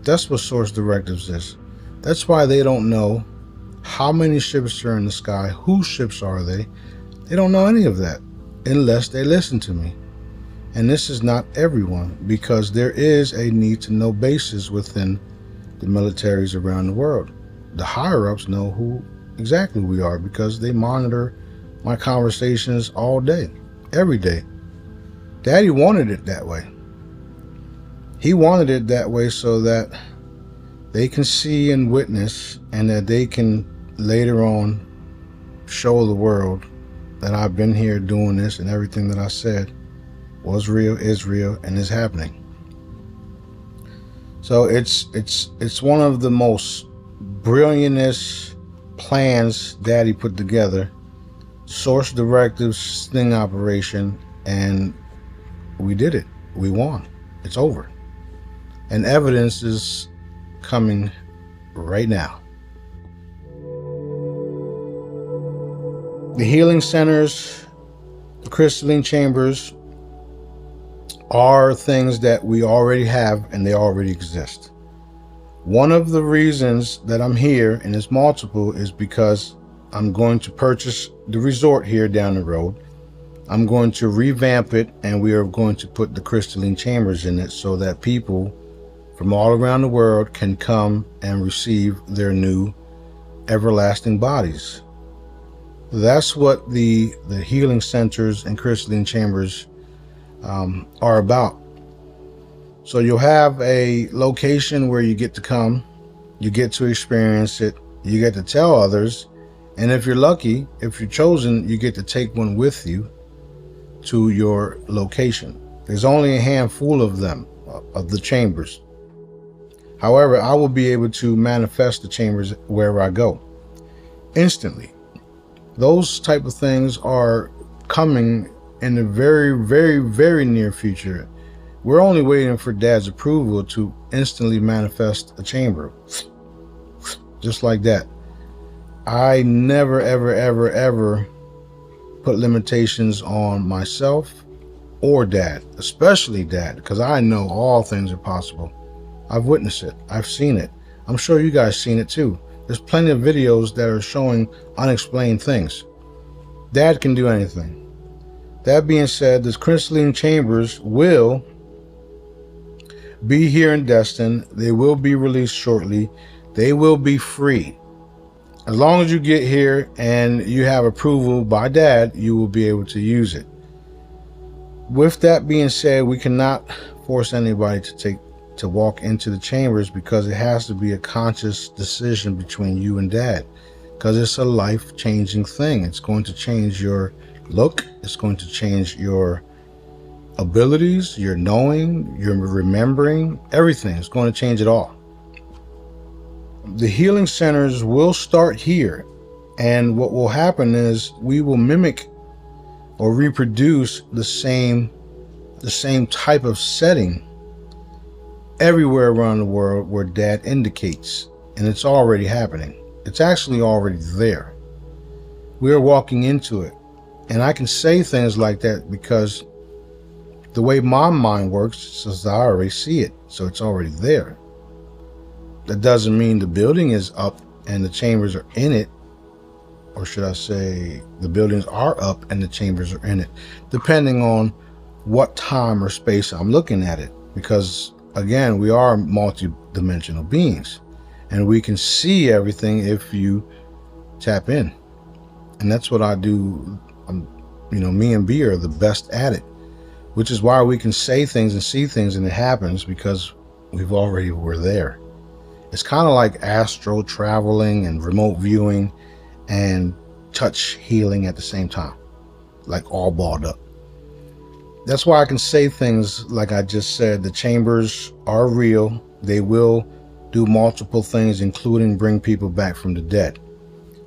That's what source directives is. That's why they don't know how many ships are in the sky, whose ships are they. They don't know any of that unless they listen to me. And this is not everyone, because there is a need to know bases within the militaries around the world. The higher ups know who exactly we are because they monitor my conversations all day, every day. Daddy wanted it that way. He wanted it that way so that they can see and witness, and that they can later on show the world that I've been here doing this, and everything that I said was real, is real, and is happening. So it's one of the most brilliantest plans Daddy put together. Source directives, sting operation, and we did it. We won. It's over. And evidence is coming right now. The healing centers, the crystalline chambers, are things that we already have, and they already exist. One of the reasons that I'm here, and it's multiple, is because I'm going to purchase the resort here down the road. I'm going to revamp it, and we are going to put the crystalline chambers in it so that people from all around the world can come and receive their new everlasting bodies. That's what the healing centers and crystalline chambers are about. So you'll have a location where you get to come, you get to experience it, you get to tell others, and if you're lucky, if you're chosen, you get to take one with you to your location. There's only a handful of them, of the chambers. However, I will be able to manifest the chambers wherever I go instantly. Those type of things are coming in the very, very, very near future. We're only waiting for Dad's approval to instantly manifest a chamber. Just like that. I never, ever, ever, ever put limitations on myself or dad, especially dad, because I know all things are possible. I've witnessed it. I've seen it. I'm sure you guys seen it too. There's plenty of videos that are showing unexplained things. Dad can do anything. That being said, the crystalline chambers will be here in Destin. They will be released shortly. They will be free. As long as you get here and you have approval by dad, you will be able to use it. With that being said, we cannot force anybody to walk into the chambers, because it has to be a conscious decision between you and dad, because it's a life-changing thing. It's going to change your look. It's going to change your abilities, your knowing, your remembering, everything. It's going to change it all. The healing centers will start here, and what will happen is we will mimic or reproduce the same type of setting everywhere around the world where dad indicates, and it's already happening. It's actually already there. We are walking into it, and I can say things like that because the way my mind works is I already see it, so it's already there. That doesn't mean the building is up and the chambers are in it, or should I say the buildings are up and the chambers are in it, depending on what time or space I'm looking at it. Because again, we are multi-dimensional beings, and we can see everything if you tap in. And that's what I do. Me and B are the best at it, which is why we can say things and see things and it happens, because we've already were there. It's kind of like astral traveling and remote viewing and touch healing at the same time, like all balled up. That's why I can say things like I just said. The chambers are real. They will do multiple things, including bring people back from the dead.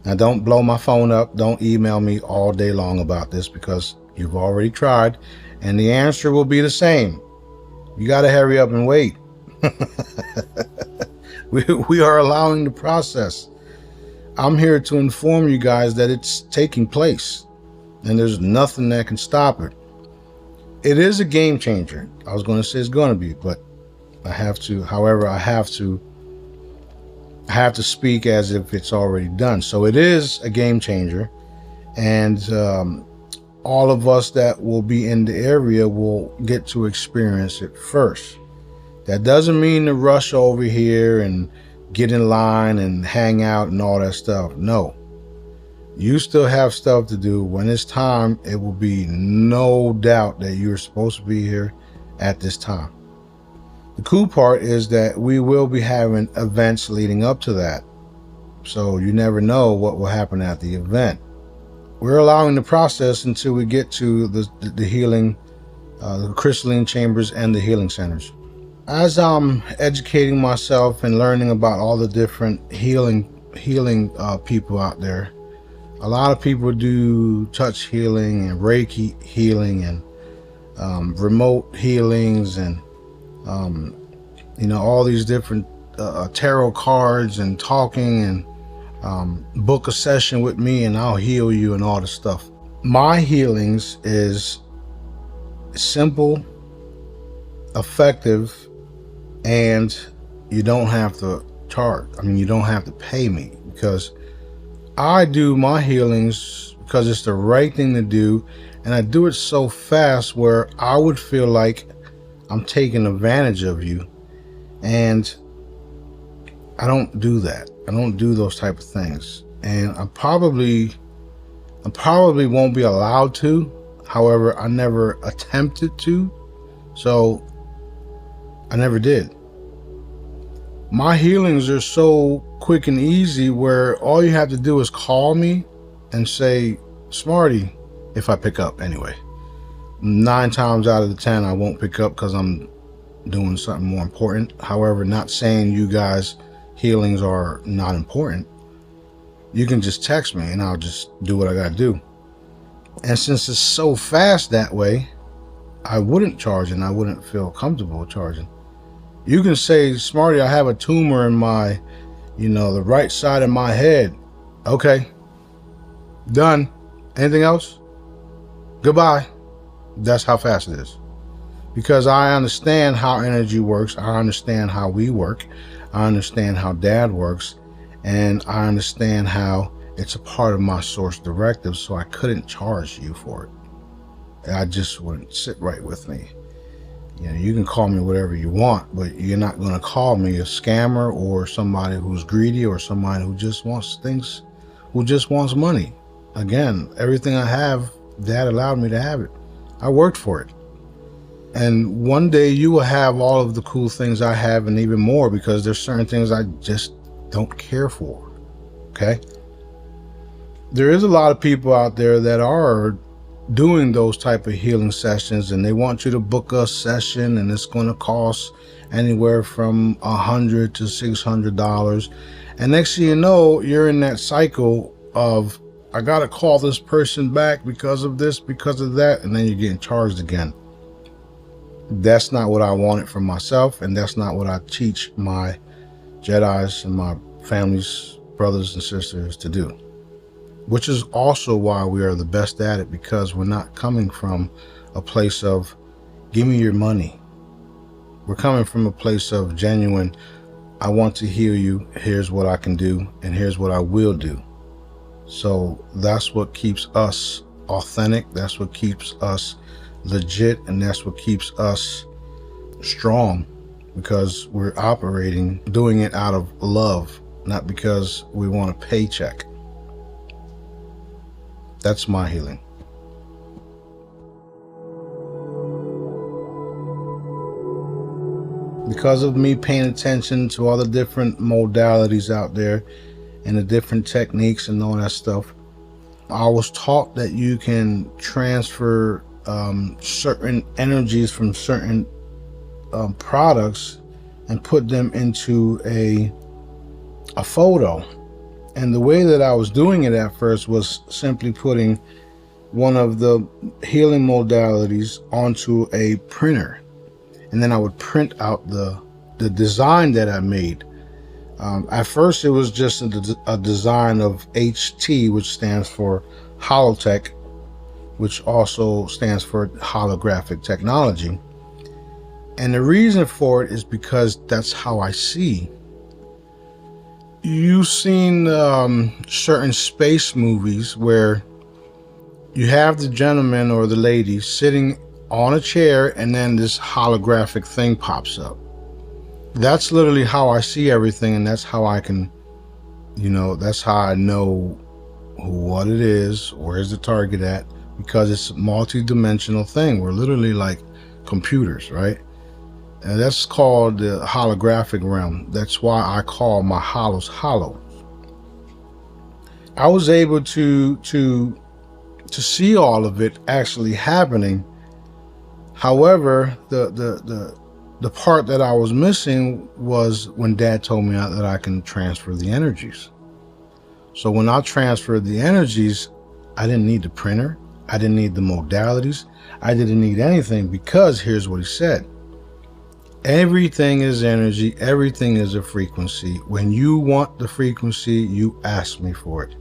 Now, don't blow my phone up. Don't email me all day long about this, because you've already tried, and the answer will be the same. You got to hurry up and wait. We are allowing the process. I'm here to inform you guys that it's taking place, and there's nothing that can stop it. It is a game changer. I was going to say it's going to be, but I have to speak as if it's already done. So it is a game changer, and all of us that will be in the area will get to experience it first. That doesn't mean to rush over here and get in line and hang out and all that stuff. No. You still have stuff to do. When it's time, it will be no doubt that you're supposed to be here at this time. The cool part is that we will be having events leading up to that. So you never know what will happen at the event. We're allowing the process until we get to the healing, the crystalline chambers and the healing centers. As I'm educating myself and learning about all the different healing people out there, a lot of people do touch healing and Reiki healing and remote healings and all these different tarot cards and talking and book a session with me and I'll heal you and all this stuff. My healings is simple, effective, and you don't have to charge. You don't have to pay me, because I do my healings because it's the right thing to do, and I do it so fast where I would feel like I'm taking advantage of you, and I don't do that. I don't do those type of things, and I probably won't be allowed to. However, I never attempted to, so I never did. My healings are so quick and easy where all you have to do is call me and say, Smarty, if I pick up anyway. 9 times out of the 10, I won't pick up because I'm doing something more important. However, not saying you guys healings are not important. You can just text me and I'll just do what I gotta do. And since it's so fast that way, I wouldn't charge and I wouldn't feel comfortable charging. You can say, Smarty, I have a tumor in my, the right side of my head. Okay, done. Anything else? Goodbye. That's how fast it is. Because I understand how energy works. I understand how we work. I understand how Dad works. And I understand how it's a part of my source directive, so I couldn't charge you for it. I just wouldn't sit right with me. You know, you can call me whatever you want, but you're not going to call me a scammer or somebody who's greedy or somebody who just wants things, who just wants money. Again, everything I have, Dad allowed me to have it. I worked for it. And one day you will have all of the cool things I have and even more, because there's certain things I just don't care for. Okay? There is a lot of people out there that are doing those type of healing sessions, and they want you to book a session, and it's going to cost anywhere from $100 to $600. And next thing you know, you're in that cycle of, I got to call this person back because of this, because of that, and then you're getting charged again. That's not what I wanted for myself, and that's not what I teach my Jedis and my family's brothers and sisters to do. Which is also why we are the best at it, because we're not coming from a place of, give me your money. We're coming from a place of genuine, I want to heal you, here's what I can do, and here's what I will do. So that's what keeps us authentic, that's what keeps us legit, and that's what keeps us strong, because we're operating, doing it out of love, not because we want a paycheck. That's my healing. Because of me paying attention to all the different modalities out there and the different techniques and all that stuff, I was taught that you can transfer certain energies from certain products and put them into a photo. And the way that I was doing it at first was simply putting one of the healing modalities onto a printer. And then I would print out the design that I made. At first it was just a design of HT, which stands for Holotech, which also stands for holographic technology. And the reason for it is because that's how I see. You've seen certain space movies where you have the gentleman or the lady sitting on a chair and then this holographic thing pops up. That's literally how I see everything, and that's how I can, that's how I know what it is, where's the target at, because it's a multi-dimensional thing. We're literally like computers, right? And that's called the holographic realm. That's why I call my hollows hollow. I was able to see all of it actually happening. However, the part that I was missing was when Dad told me that I can transfer the energies. So when I transferred the energies, I didn't need the printer. I didn't need the modalities. I didn't need anything, because here's what he said. Everything is energy. Everything is a frequency. When you want the frequency, you ask me for it.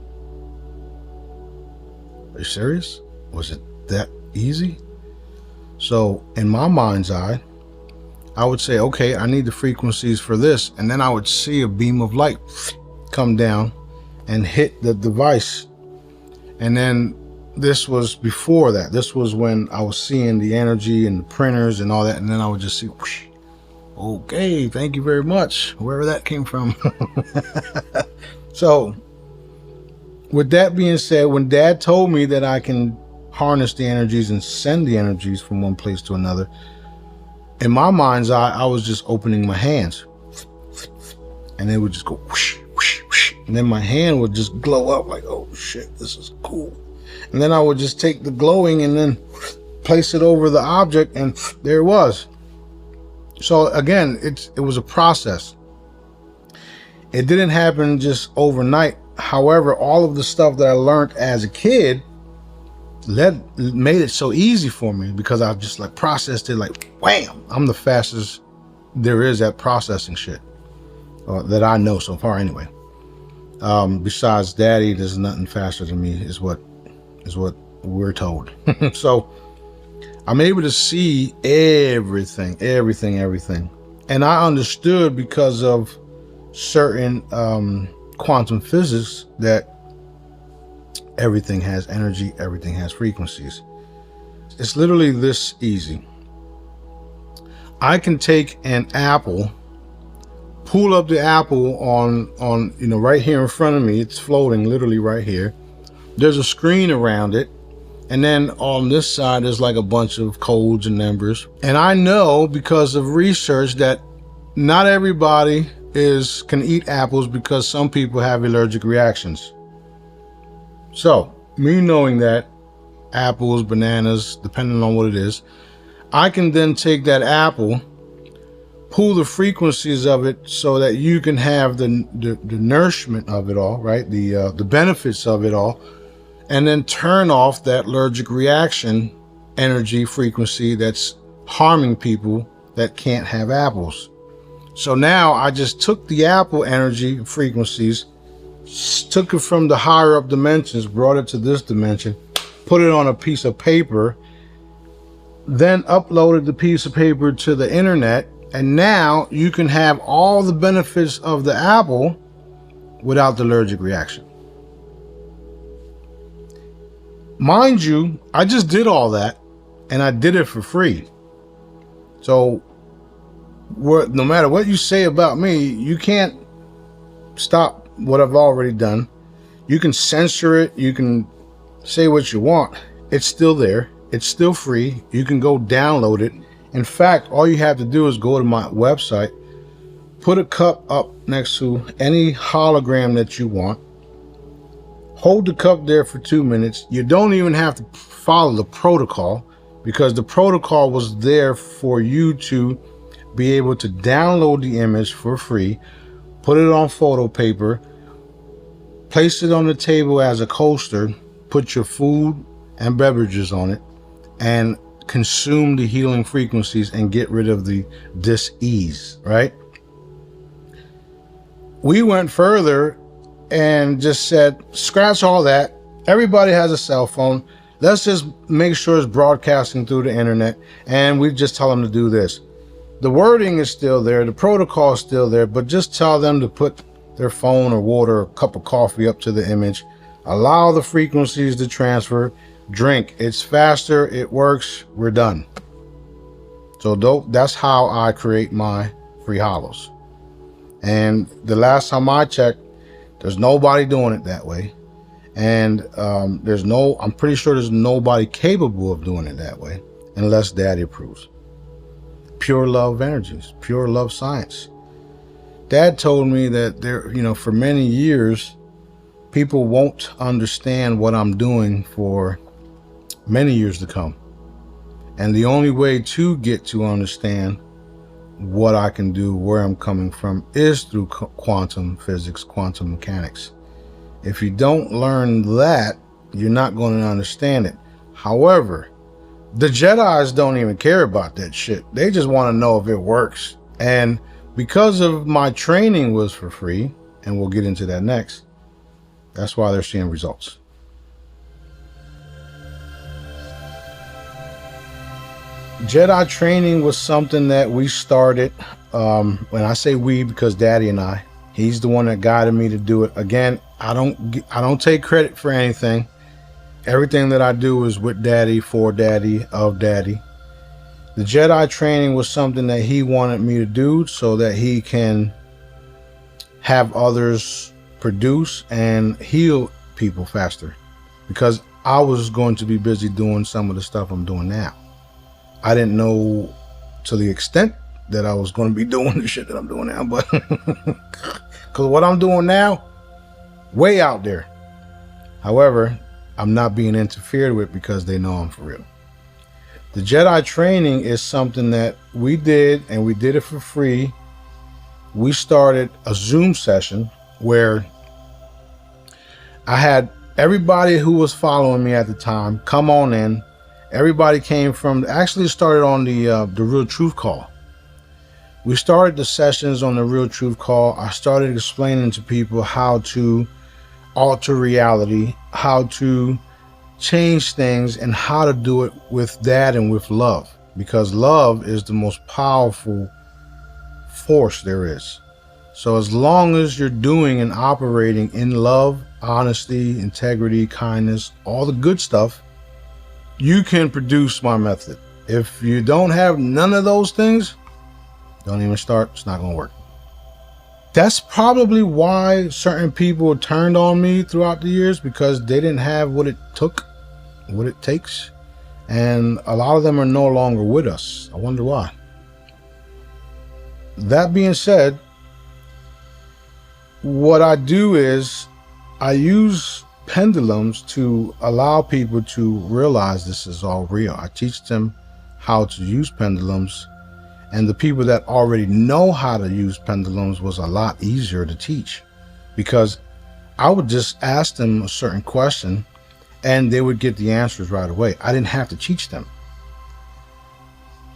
Are you serious? Was it that easy? So in my mind's eye, I would say, okay, I need the frequencies for this. And then I would see a beam of light come down and hit the device. And then this was before that. This was when I was seeing the energy and the printers and all that. And then I would just see, whoosh, okay, thank you very much, wherever that came from. So with that being said, when Dad told me that I can harness the energies and send the energies from one place to another, in my mind's eye, I was just opening my hands, and they would just go whoosh, whoosh, whoosh. And then my hand would just glow up like, oh shit, this is cool. And then I would just take the glowing and then place it over the object, and there it was. So again, it was a process. It didn't happen just overnight. However, all of the stuff that I learned as a kid made it so easy for me, because I just like processed it like wham. I'm the fastest there is at processing shit that I know so far anyway. Besides daddy, there's nothing faster than me, is what we're told. So I'm able to see everything. And I understood because of certain quantum physics that everything has energy, everything has frequencies. It's literally this easy. I can take an apple, pull up the apple on right here in front of me. It's floating literally right here. There's a screen around it. And then on this side, there's like a bunch of codes and numbers. And I know because of research that not everybody can eat apples because some people have allergic reactions. So me knowing that apples, bananas, depending on what it is, I can then take that apple, pull the frequencies of it so that you can have the nourishment of it all, right? The benefits of it all, and then turn off that allergic reaction energy frequency that's harming people that can't have apples. So now I just took the apple energy frequencies, took it from the higher up dimensions, brought it to this dimension, put it on a piece of paper, then uploaded the piece of paper to the internet, and now you can have all the benefits of the apple without the allergic reaction. Mind you, I just did all that and I did it for free. So no matter what you say about me, you can't stop what I've already done. You can censor it, you can say what you want. It's still there. It's still free. You can go download it. In fact, all you have to do is go to my website, put a cup up next to any hologram that you want, hold the cup there for 2 minutes. You don't even have to follow the protocol because the protocol was there for you to be able to download the image for free, put it on photo paper, place it on the table as a coaster, put your food and beverages on it, and consume the healing frequencies and get rid of the dis-ease, right? We went further and just said, scratch all that. Everybody has a cell phone. Let's just make sure it's broadcasting through the internet, and we just tell them to do this. The wording is still there, the protocol is still there, but just tell them to put their phone or water or cup of coffee up to the image, allow the frequencies to transfer, drink. It's faster, it works, we're done. So that's how I create my free hollows. And the last time I checked, there's nobody doing it that way. And I'm pretty sure there's nobody capable of doing it that way unless Daddy approves. Pure love energies, pure love science. Dad told me that for many years, people won't understand what I'm doing for many years to come. And the only way to get to understand what I can do, where I'm coming from, is through quantum physics, quantum mechanics. If you don't learn that, you're not going to understand it. However, the Jedis don't even care about that shit. They just want to know if it works. And because of my training was for free, and we'll get into that next, that's why they're seeing results. Jedi training was something that we started, when I say we, because Daddy and I, he's the one that guided me to do it. Again, I don't take credit for anything. Everything that I do is with Daddy, for Daddy, of Daddy. The Jedi training was something that he wanted me to do so that he can have others produce and heal people faster, because I was going to be busy doing some of the stuff I'm doing now. I didn't know to the extent that I was going to be doing the shit that I'm doing now, but because what I'm doing now, way out there. However, I'm not being interfered with because they know I'm for real. The Jedi training is something that we did, and we did it for free. We started a Zoom session where I had everybody who was following me at the time come on in. Everybody came from, actually started on the Real Truth Call. We started the sessions on the Real Truth Call. I started explaining to people how to alter reality, how to change things, and how to do it with Dad and with love, because love is the most powerful force there is. So as long as you're doing and operating in love, honesty, integrity, kindness, all the good stuff, you can produce my method. If you don't have none of those things, don't even start. It's not going to work. That's probably why certain people turned on me throughout the years, because they didn't have what it took, what it takes. And a lot of them are no longer with us. I wonder why. That being said, what I do is I use pendulums to allow people to realize this is all real. I teach them how to use pendulums, and the people that already know how to use pendulums was a lot easier to teach, because I would just ask them a certain question and they would get the answers right away. I didn't have to teach them,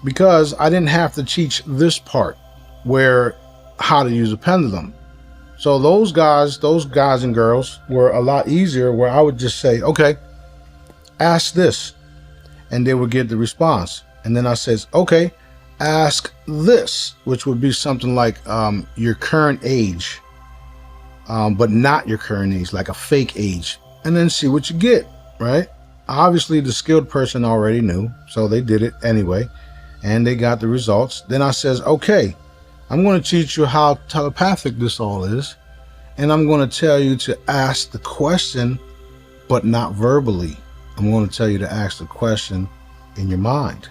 because I didn't have to teach this part where how to use a pendulum. So those guys and girls were a lot easier, where I would just say, okay, ask this, and they would get the response. And then I says, okay, ask this, which would be something like your current age, but not your current age, like a fake age, and then see what you get, right? Obviously the skilled person already knew, so they did it anyway, and they got the results. Then I says, okay, I'm going to teach you how telepathic this all is, and I'm going to tell you to ask the question, but not verbally. I'm going to tell you to ask the question in your mind.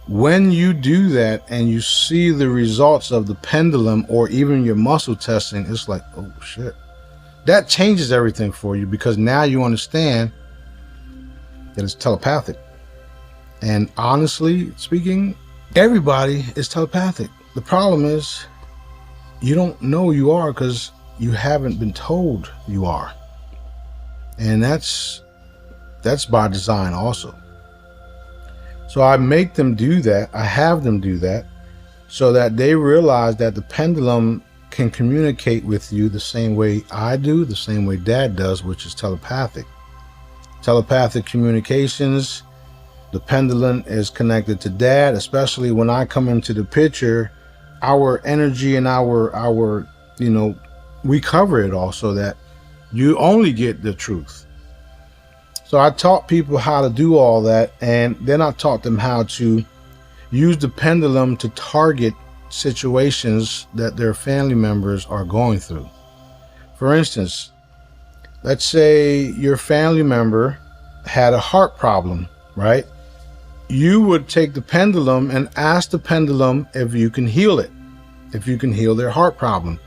When you do that and you see the results of the pendulum or even your muscle testing, it's like, oh shit. That changes everything for you, because now you understand that it's telepathic. And honestly speaking, everybody is telepathic. The problem is you don't know you are because you haven't been told you are. And that's by design also. So I make them do that. I have them do that so that they realize that the pendulum can communicate with you the same way I do, the same way Dad does, which is telepathic. Telepathic communications, the pendulum is connected to Dad, especially when I come into the picture. Our energy and our we cover it all so that you only get the truth. So I taught people how to do all that, and then I taught them how to use the pendulum to target situations that their family members are going through. For instance, let's say your family member had a heart problem, right? You would take the pendulum and ask the pendulum if you can heal it, if you can heal their heart problem.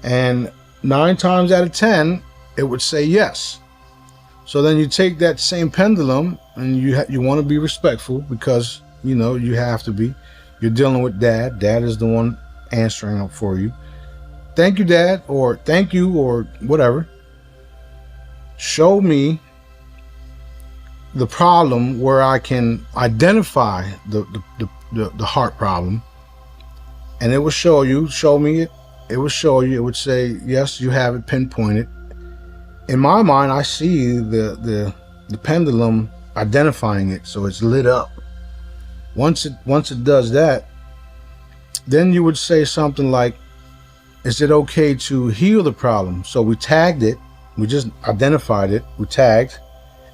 And 9 times out of 10, it would say yes. So then you take that same pendulum, and you want to be respectful, because you have to be. You're dealing with Dad. Dad is the one answering up for you. Thank you, Dad, or thank you, or whatever. Show me the problem where I can identify the heart problem, and it will show me it. It will show you. It would say, yes, you have it pinpointed. In my mind, I see the pendulum identifying it, so it's lit up. Once it does that, then you would say something like, is it okay to heal the problem? So we tagged it. We just identified it. We tagged,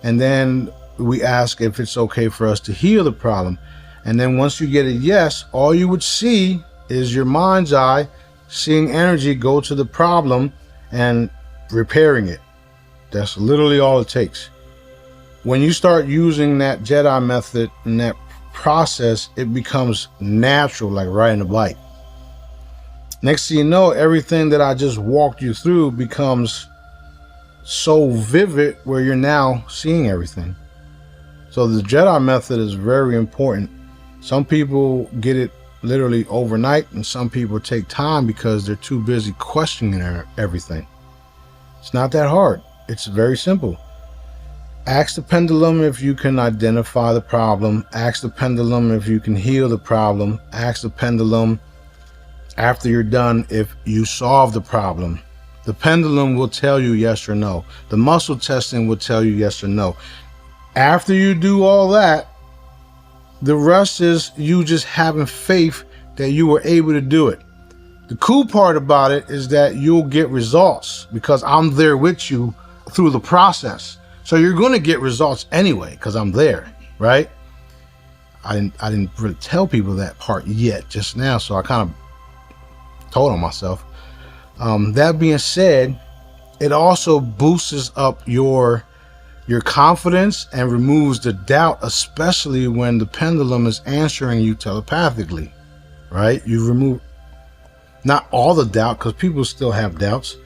and then we ask if it's okay for us to heal the problem. And then once you get a yes, all you would see is your mind's eye seeing energy go to the problem and repairing it. That's literally all it takes. When you start using that Jedi method and that process, it becomes natural, like riding a bike. Next thing you know, everything that I just walked you through becomes so vivid where you're now seeing everything. So the Jedi method is very important. Some people get it literally overnight, and some people take time because they're too busy questioning everything. It's not that hard. It's very simple. Ask the pendulum if you can identify the problem. Ask the pendulum if you can heal the problem. Ask the pendulum After you're done, if you solve the problem, the pendulum will tell you yes or no. The muscle testing will tell you yes or no. After you do all that, the rest is you just having faith that you were able to do it. The cool part about it is that you'll get results because I'm there with you through the process. So you're going to get results anyway because I'm there, right? I didn't really tell people that part yet just now, so I kind of told on myself. That being said, it also boosts up your confidence and removes the doubt, especially when the pendulum is answering you telepathically, right? You remove not all the doubt because people still have doubts,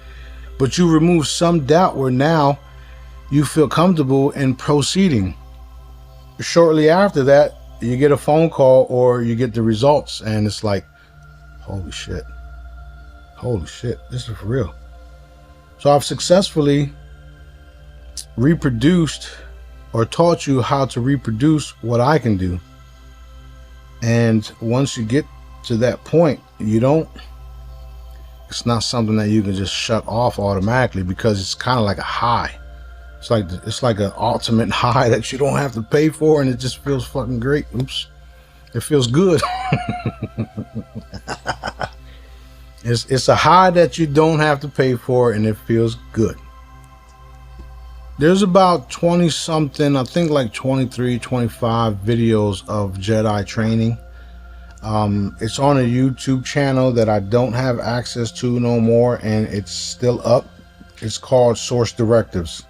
but you remove some doubt where now you feel comfortable in proceeding. Shortly after that, you get a phone call or you get the results and it's like, holy shit, this is for real. So I've successfully reproduced or taught you how to reproduce what I can do. And once you get to that point, it's not something that you can just shut off automatically because it's kind of like a high. It's like an ultimate high that you don't have to pay for, and it just feels fucking great. Oops. It feels good. It's a high that you don't have to pay for, and it feels good. There's about 20 something, I think like 23, 25 videos of Jedi training. It's on a YouTube channel that I don't have access to no more, and it's still up. It's called Source Directives.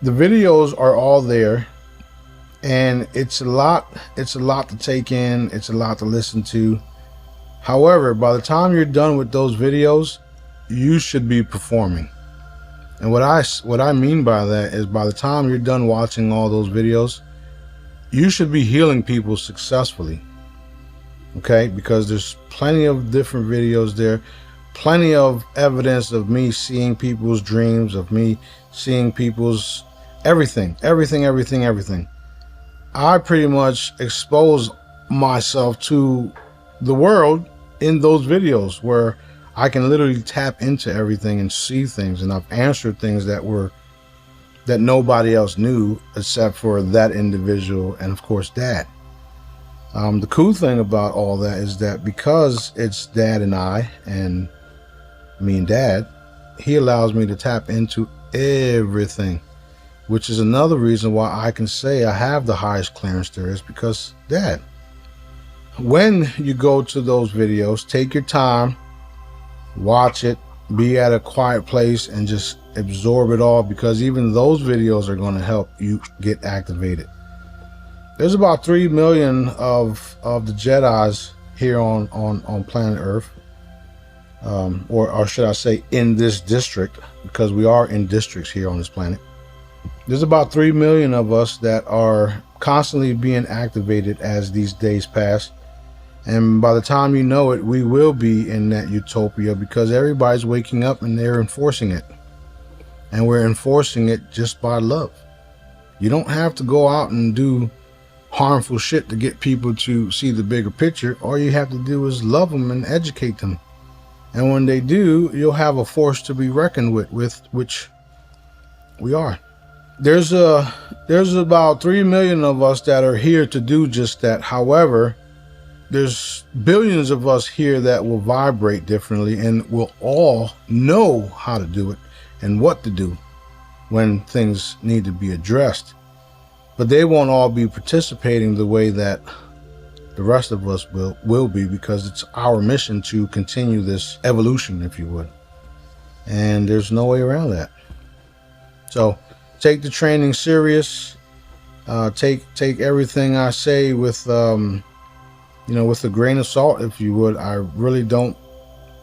The videos are all there, and it's a lot to take in, it's a lot to listen to. However, by the time you're done with those videos, you should be performing. And what I mean by that is by the time you're done watching all those videos, you should be healing people successfully. Okay? Because there's plenty of different videos there, plenty of evidence of me seeing people's dreams, of me seeing people's everything. I pretty much expose myself to the world in those videos where I can literally tap into everything and see things, and I've answered things that nobody else knew except for that individual and of course Dad. The cool thing about all that is that because it's Dad and I, and me and Dad, he allows me to tap into everything, which is another reason why I can say I have the highest clearance there is because Dad. When you go to those videos, take your time, watch it, be at a quiet place and just absorb it all, because even those videos are going to help you get activated. There's about 3 million of the Jedis here on planet Earth, or should I say in this district, because we are in districts here on this planet. There's about 3 million of us that are constantly being activated as these days pass. And by the time you know it, we will be in that utopia because everybody's waking up and they're enforcing it. And we're enforcing it just by love. You don't have to go out and do harmful shit to get people to see the bigger picture. All you have to do is love them and educate them. And when they do, you'll have a force to be reckoned with which we are. There's about 3 million of us that are here to do just that. However, there's billions of us here that will vibrate differently and will all know how to do it and what to do when things need to be addressed. But they won't all be participating the way that the rest of us will be, because it's our mission to continue this evolution, if you would. And there's no way around that. So take the training serious. Take everything I say with with a grain of salt, if you would. I really don't.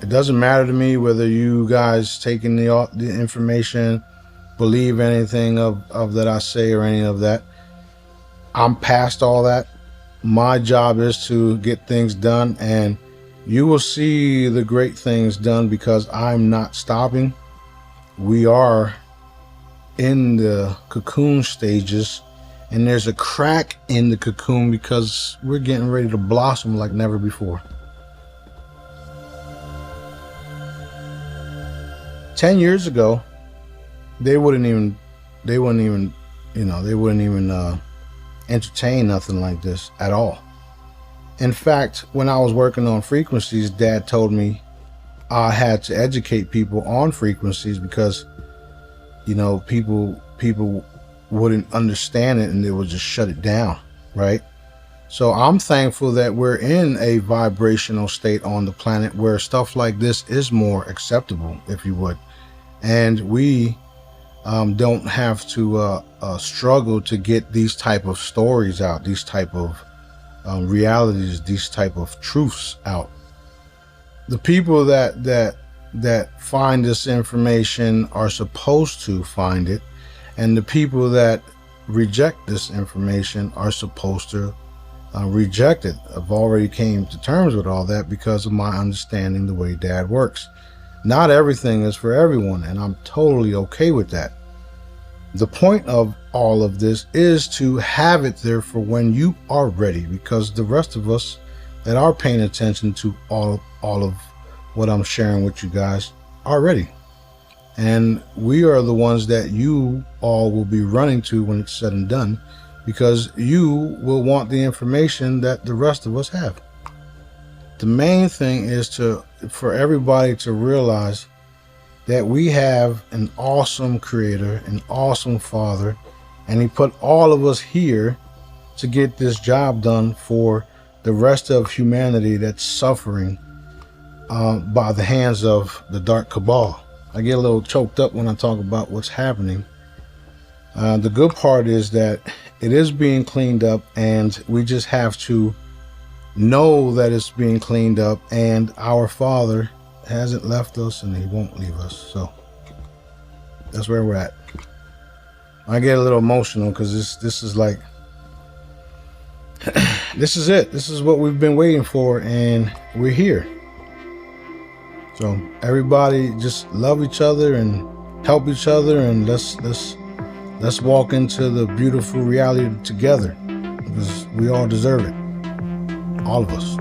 It doesn't matter to me whether you guys taking the information, believe anything of that I say or any of that. I'm past all that. My job is to get things done, and you will see the great things done because I'm not stopping. We are in the cocoon stages, and there's a crack in the cocoon because we're getting ready to blossom like never before. 10 years ago, they wouldn't even entertain nothing like this at all. In fact, when I was working on frequencies, Dad told me I had to educate people on frequencies because, people wouldn't understand it and they would just shut it down, right? So I'm thankful that we're in a vibrational state on the planet where stuff like this is more acceptable, if you would. And we don't have to struggle to get these type of stories out, these type of realities, these type of truths out. The people that find this information are supposed to find it, and the people that reject this information are supposed to reject it. I've already came to terms with all that because of my understanding the way Dad works. Not everything is for everyone, and I'm totally okay with that. The point of all of this is to have it there for when you are ready, because the rest of us that are paying attention to all of what I'm sharing with you guys are ready. And we are the ones that you all will be running to when it's said and done, because you will want the information that the rest of us have. The main thing is for everybody to realize that we have an awesome creator, an awesome father, and he put all of us here to get this job done for the rest of humanity that's suffering by the hands of the dark cabal. I get a little choked up when I talk about what's happening. The good part is that it is being cleaned up, and we just have to know that it's being cleaned up, and our Father hasn't left us and he won't leave us. So that's where we're at. I get a little emotional because this is like this is it. This is what we've been waiting for, and we're here. So everybody just love each other and help each other, and let's walk into the beautiful reality together, because we all deserve it. All of us.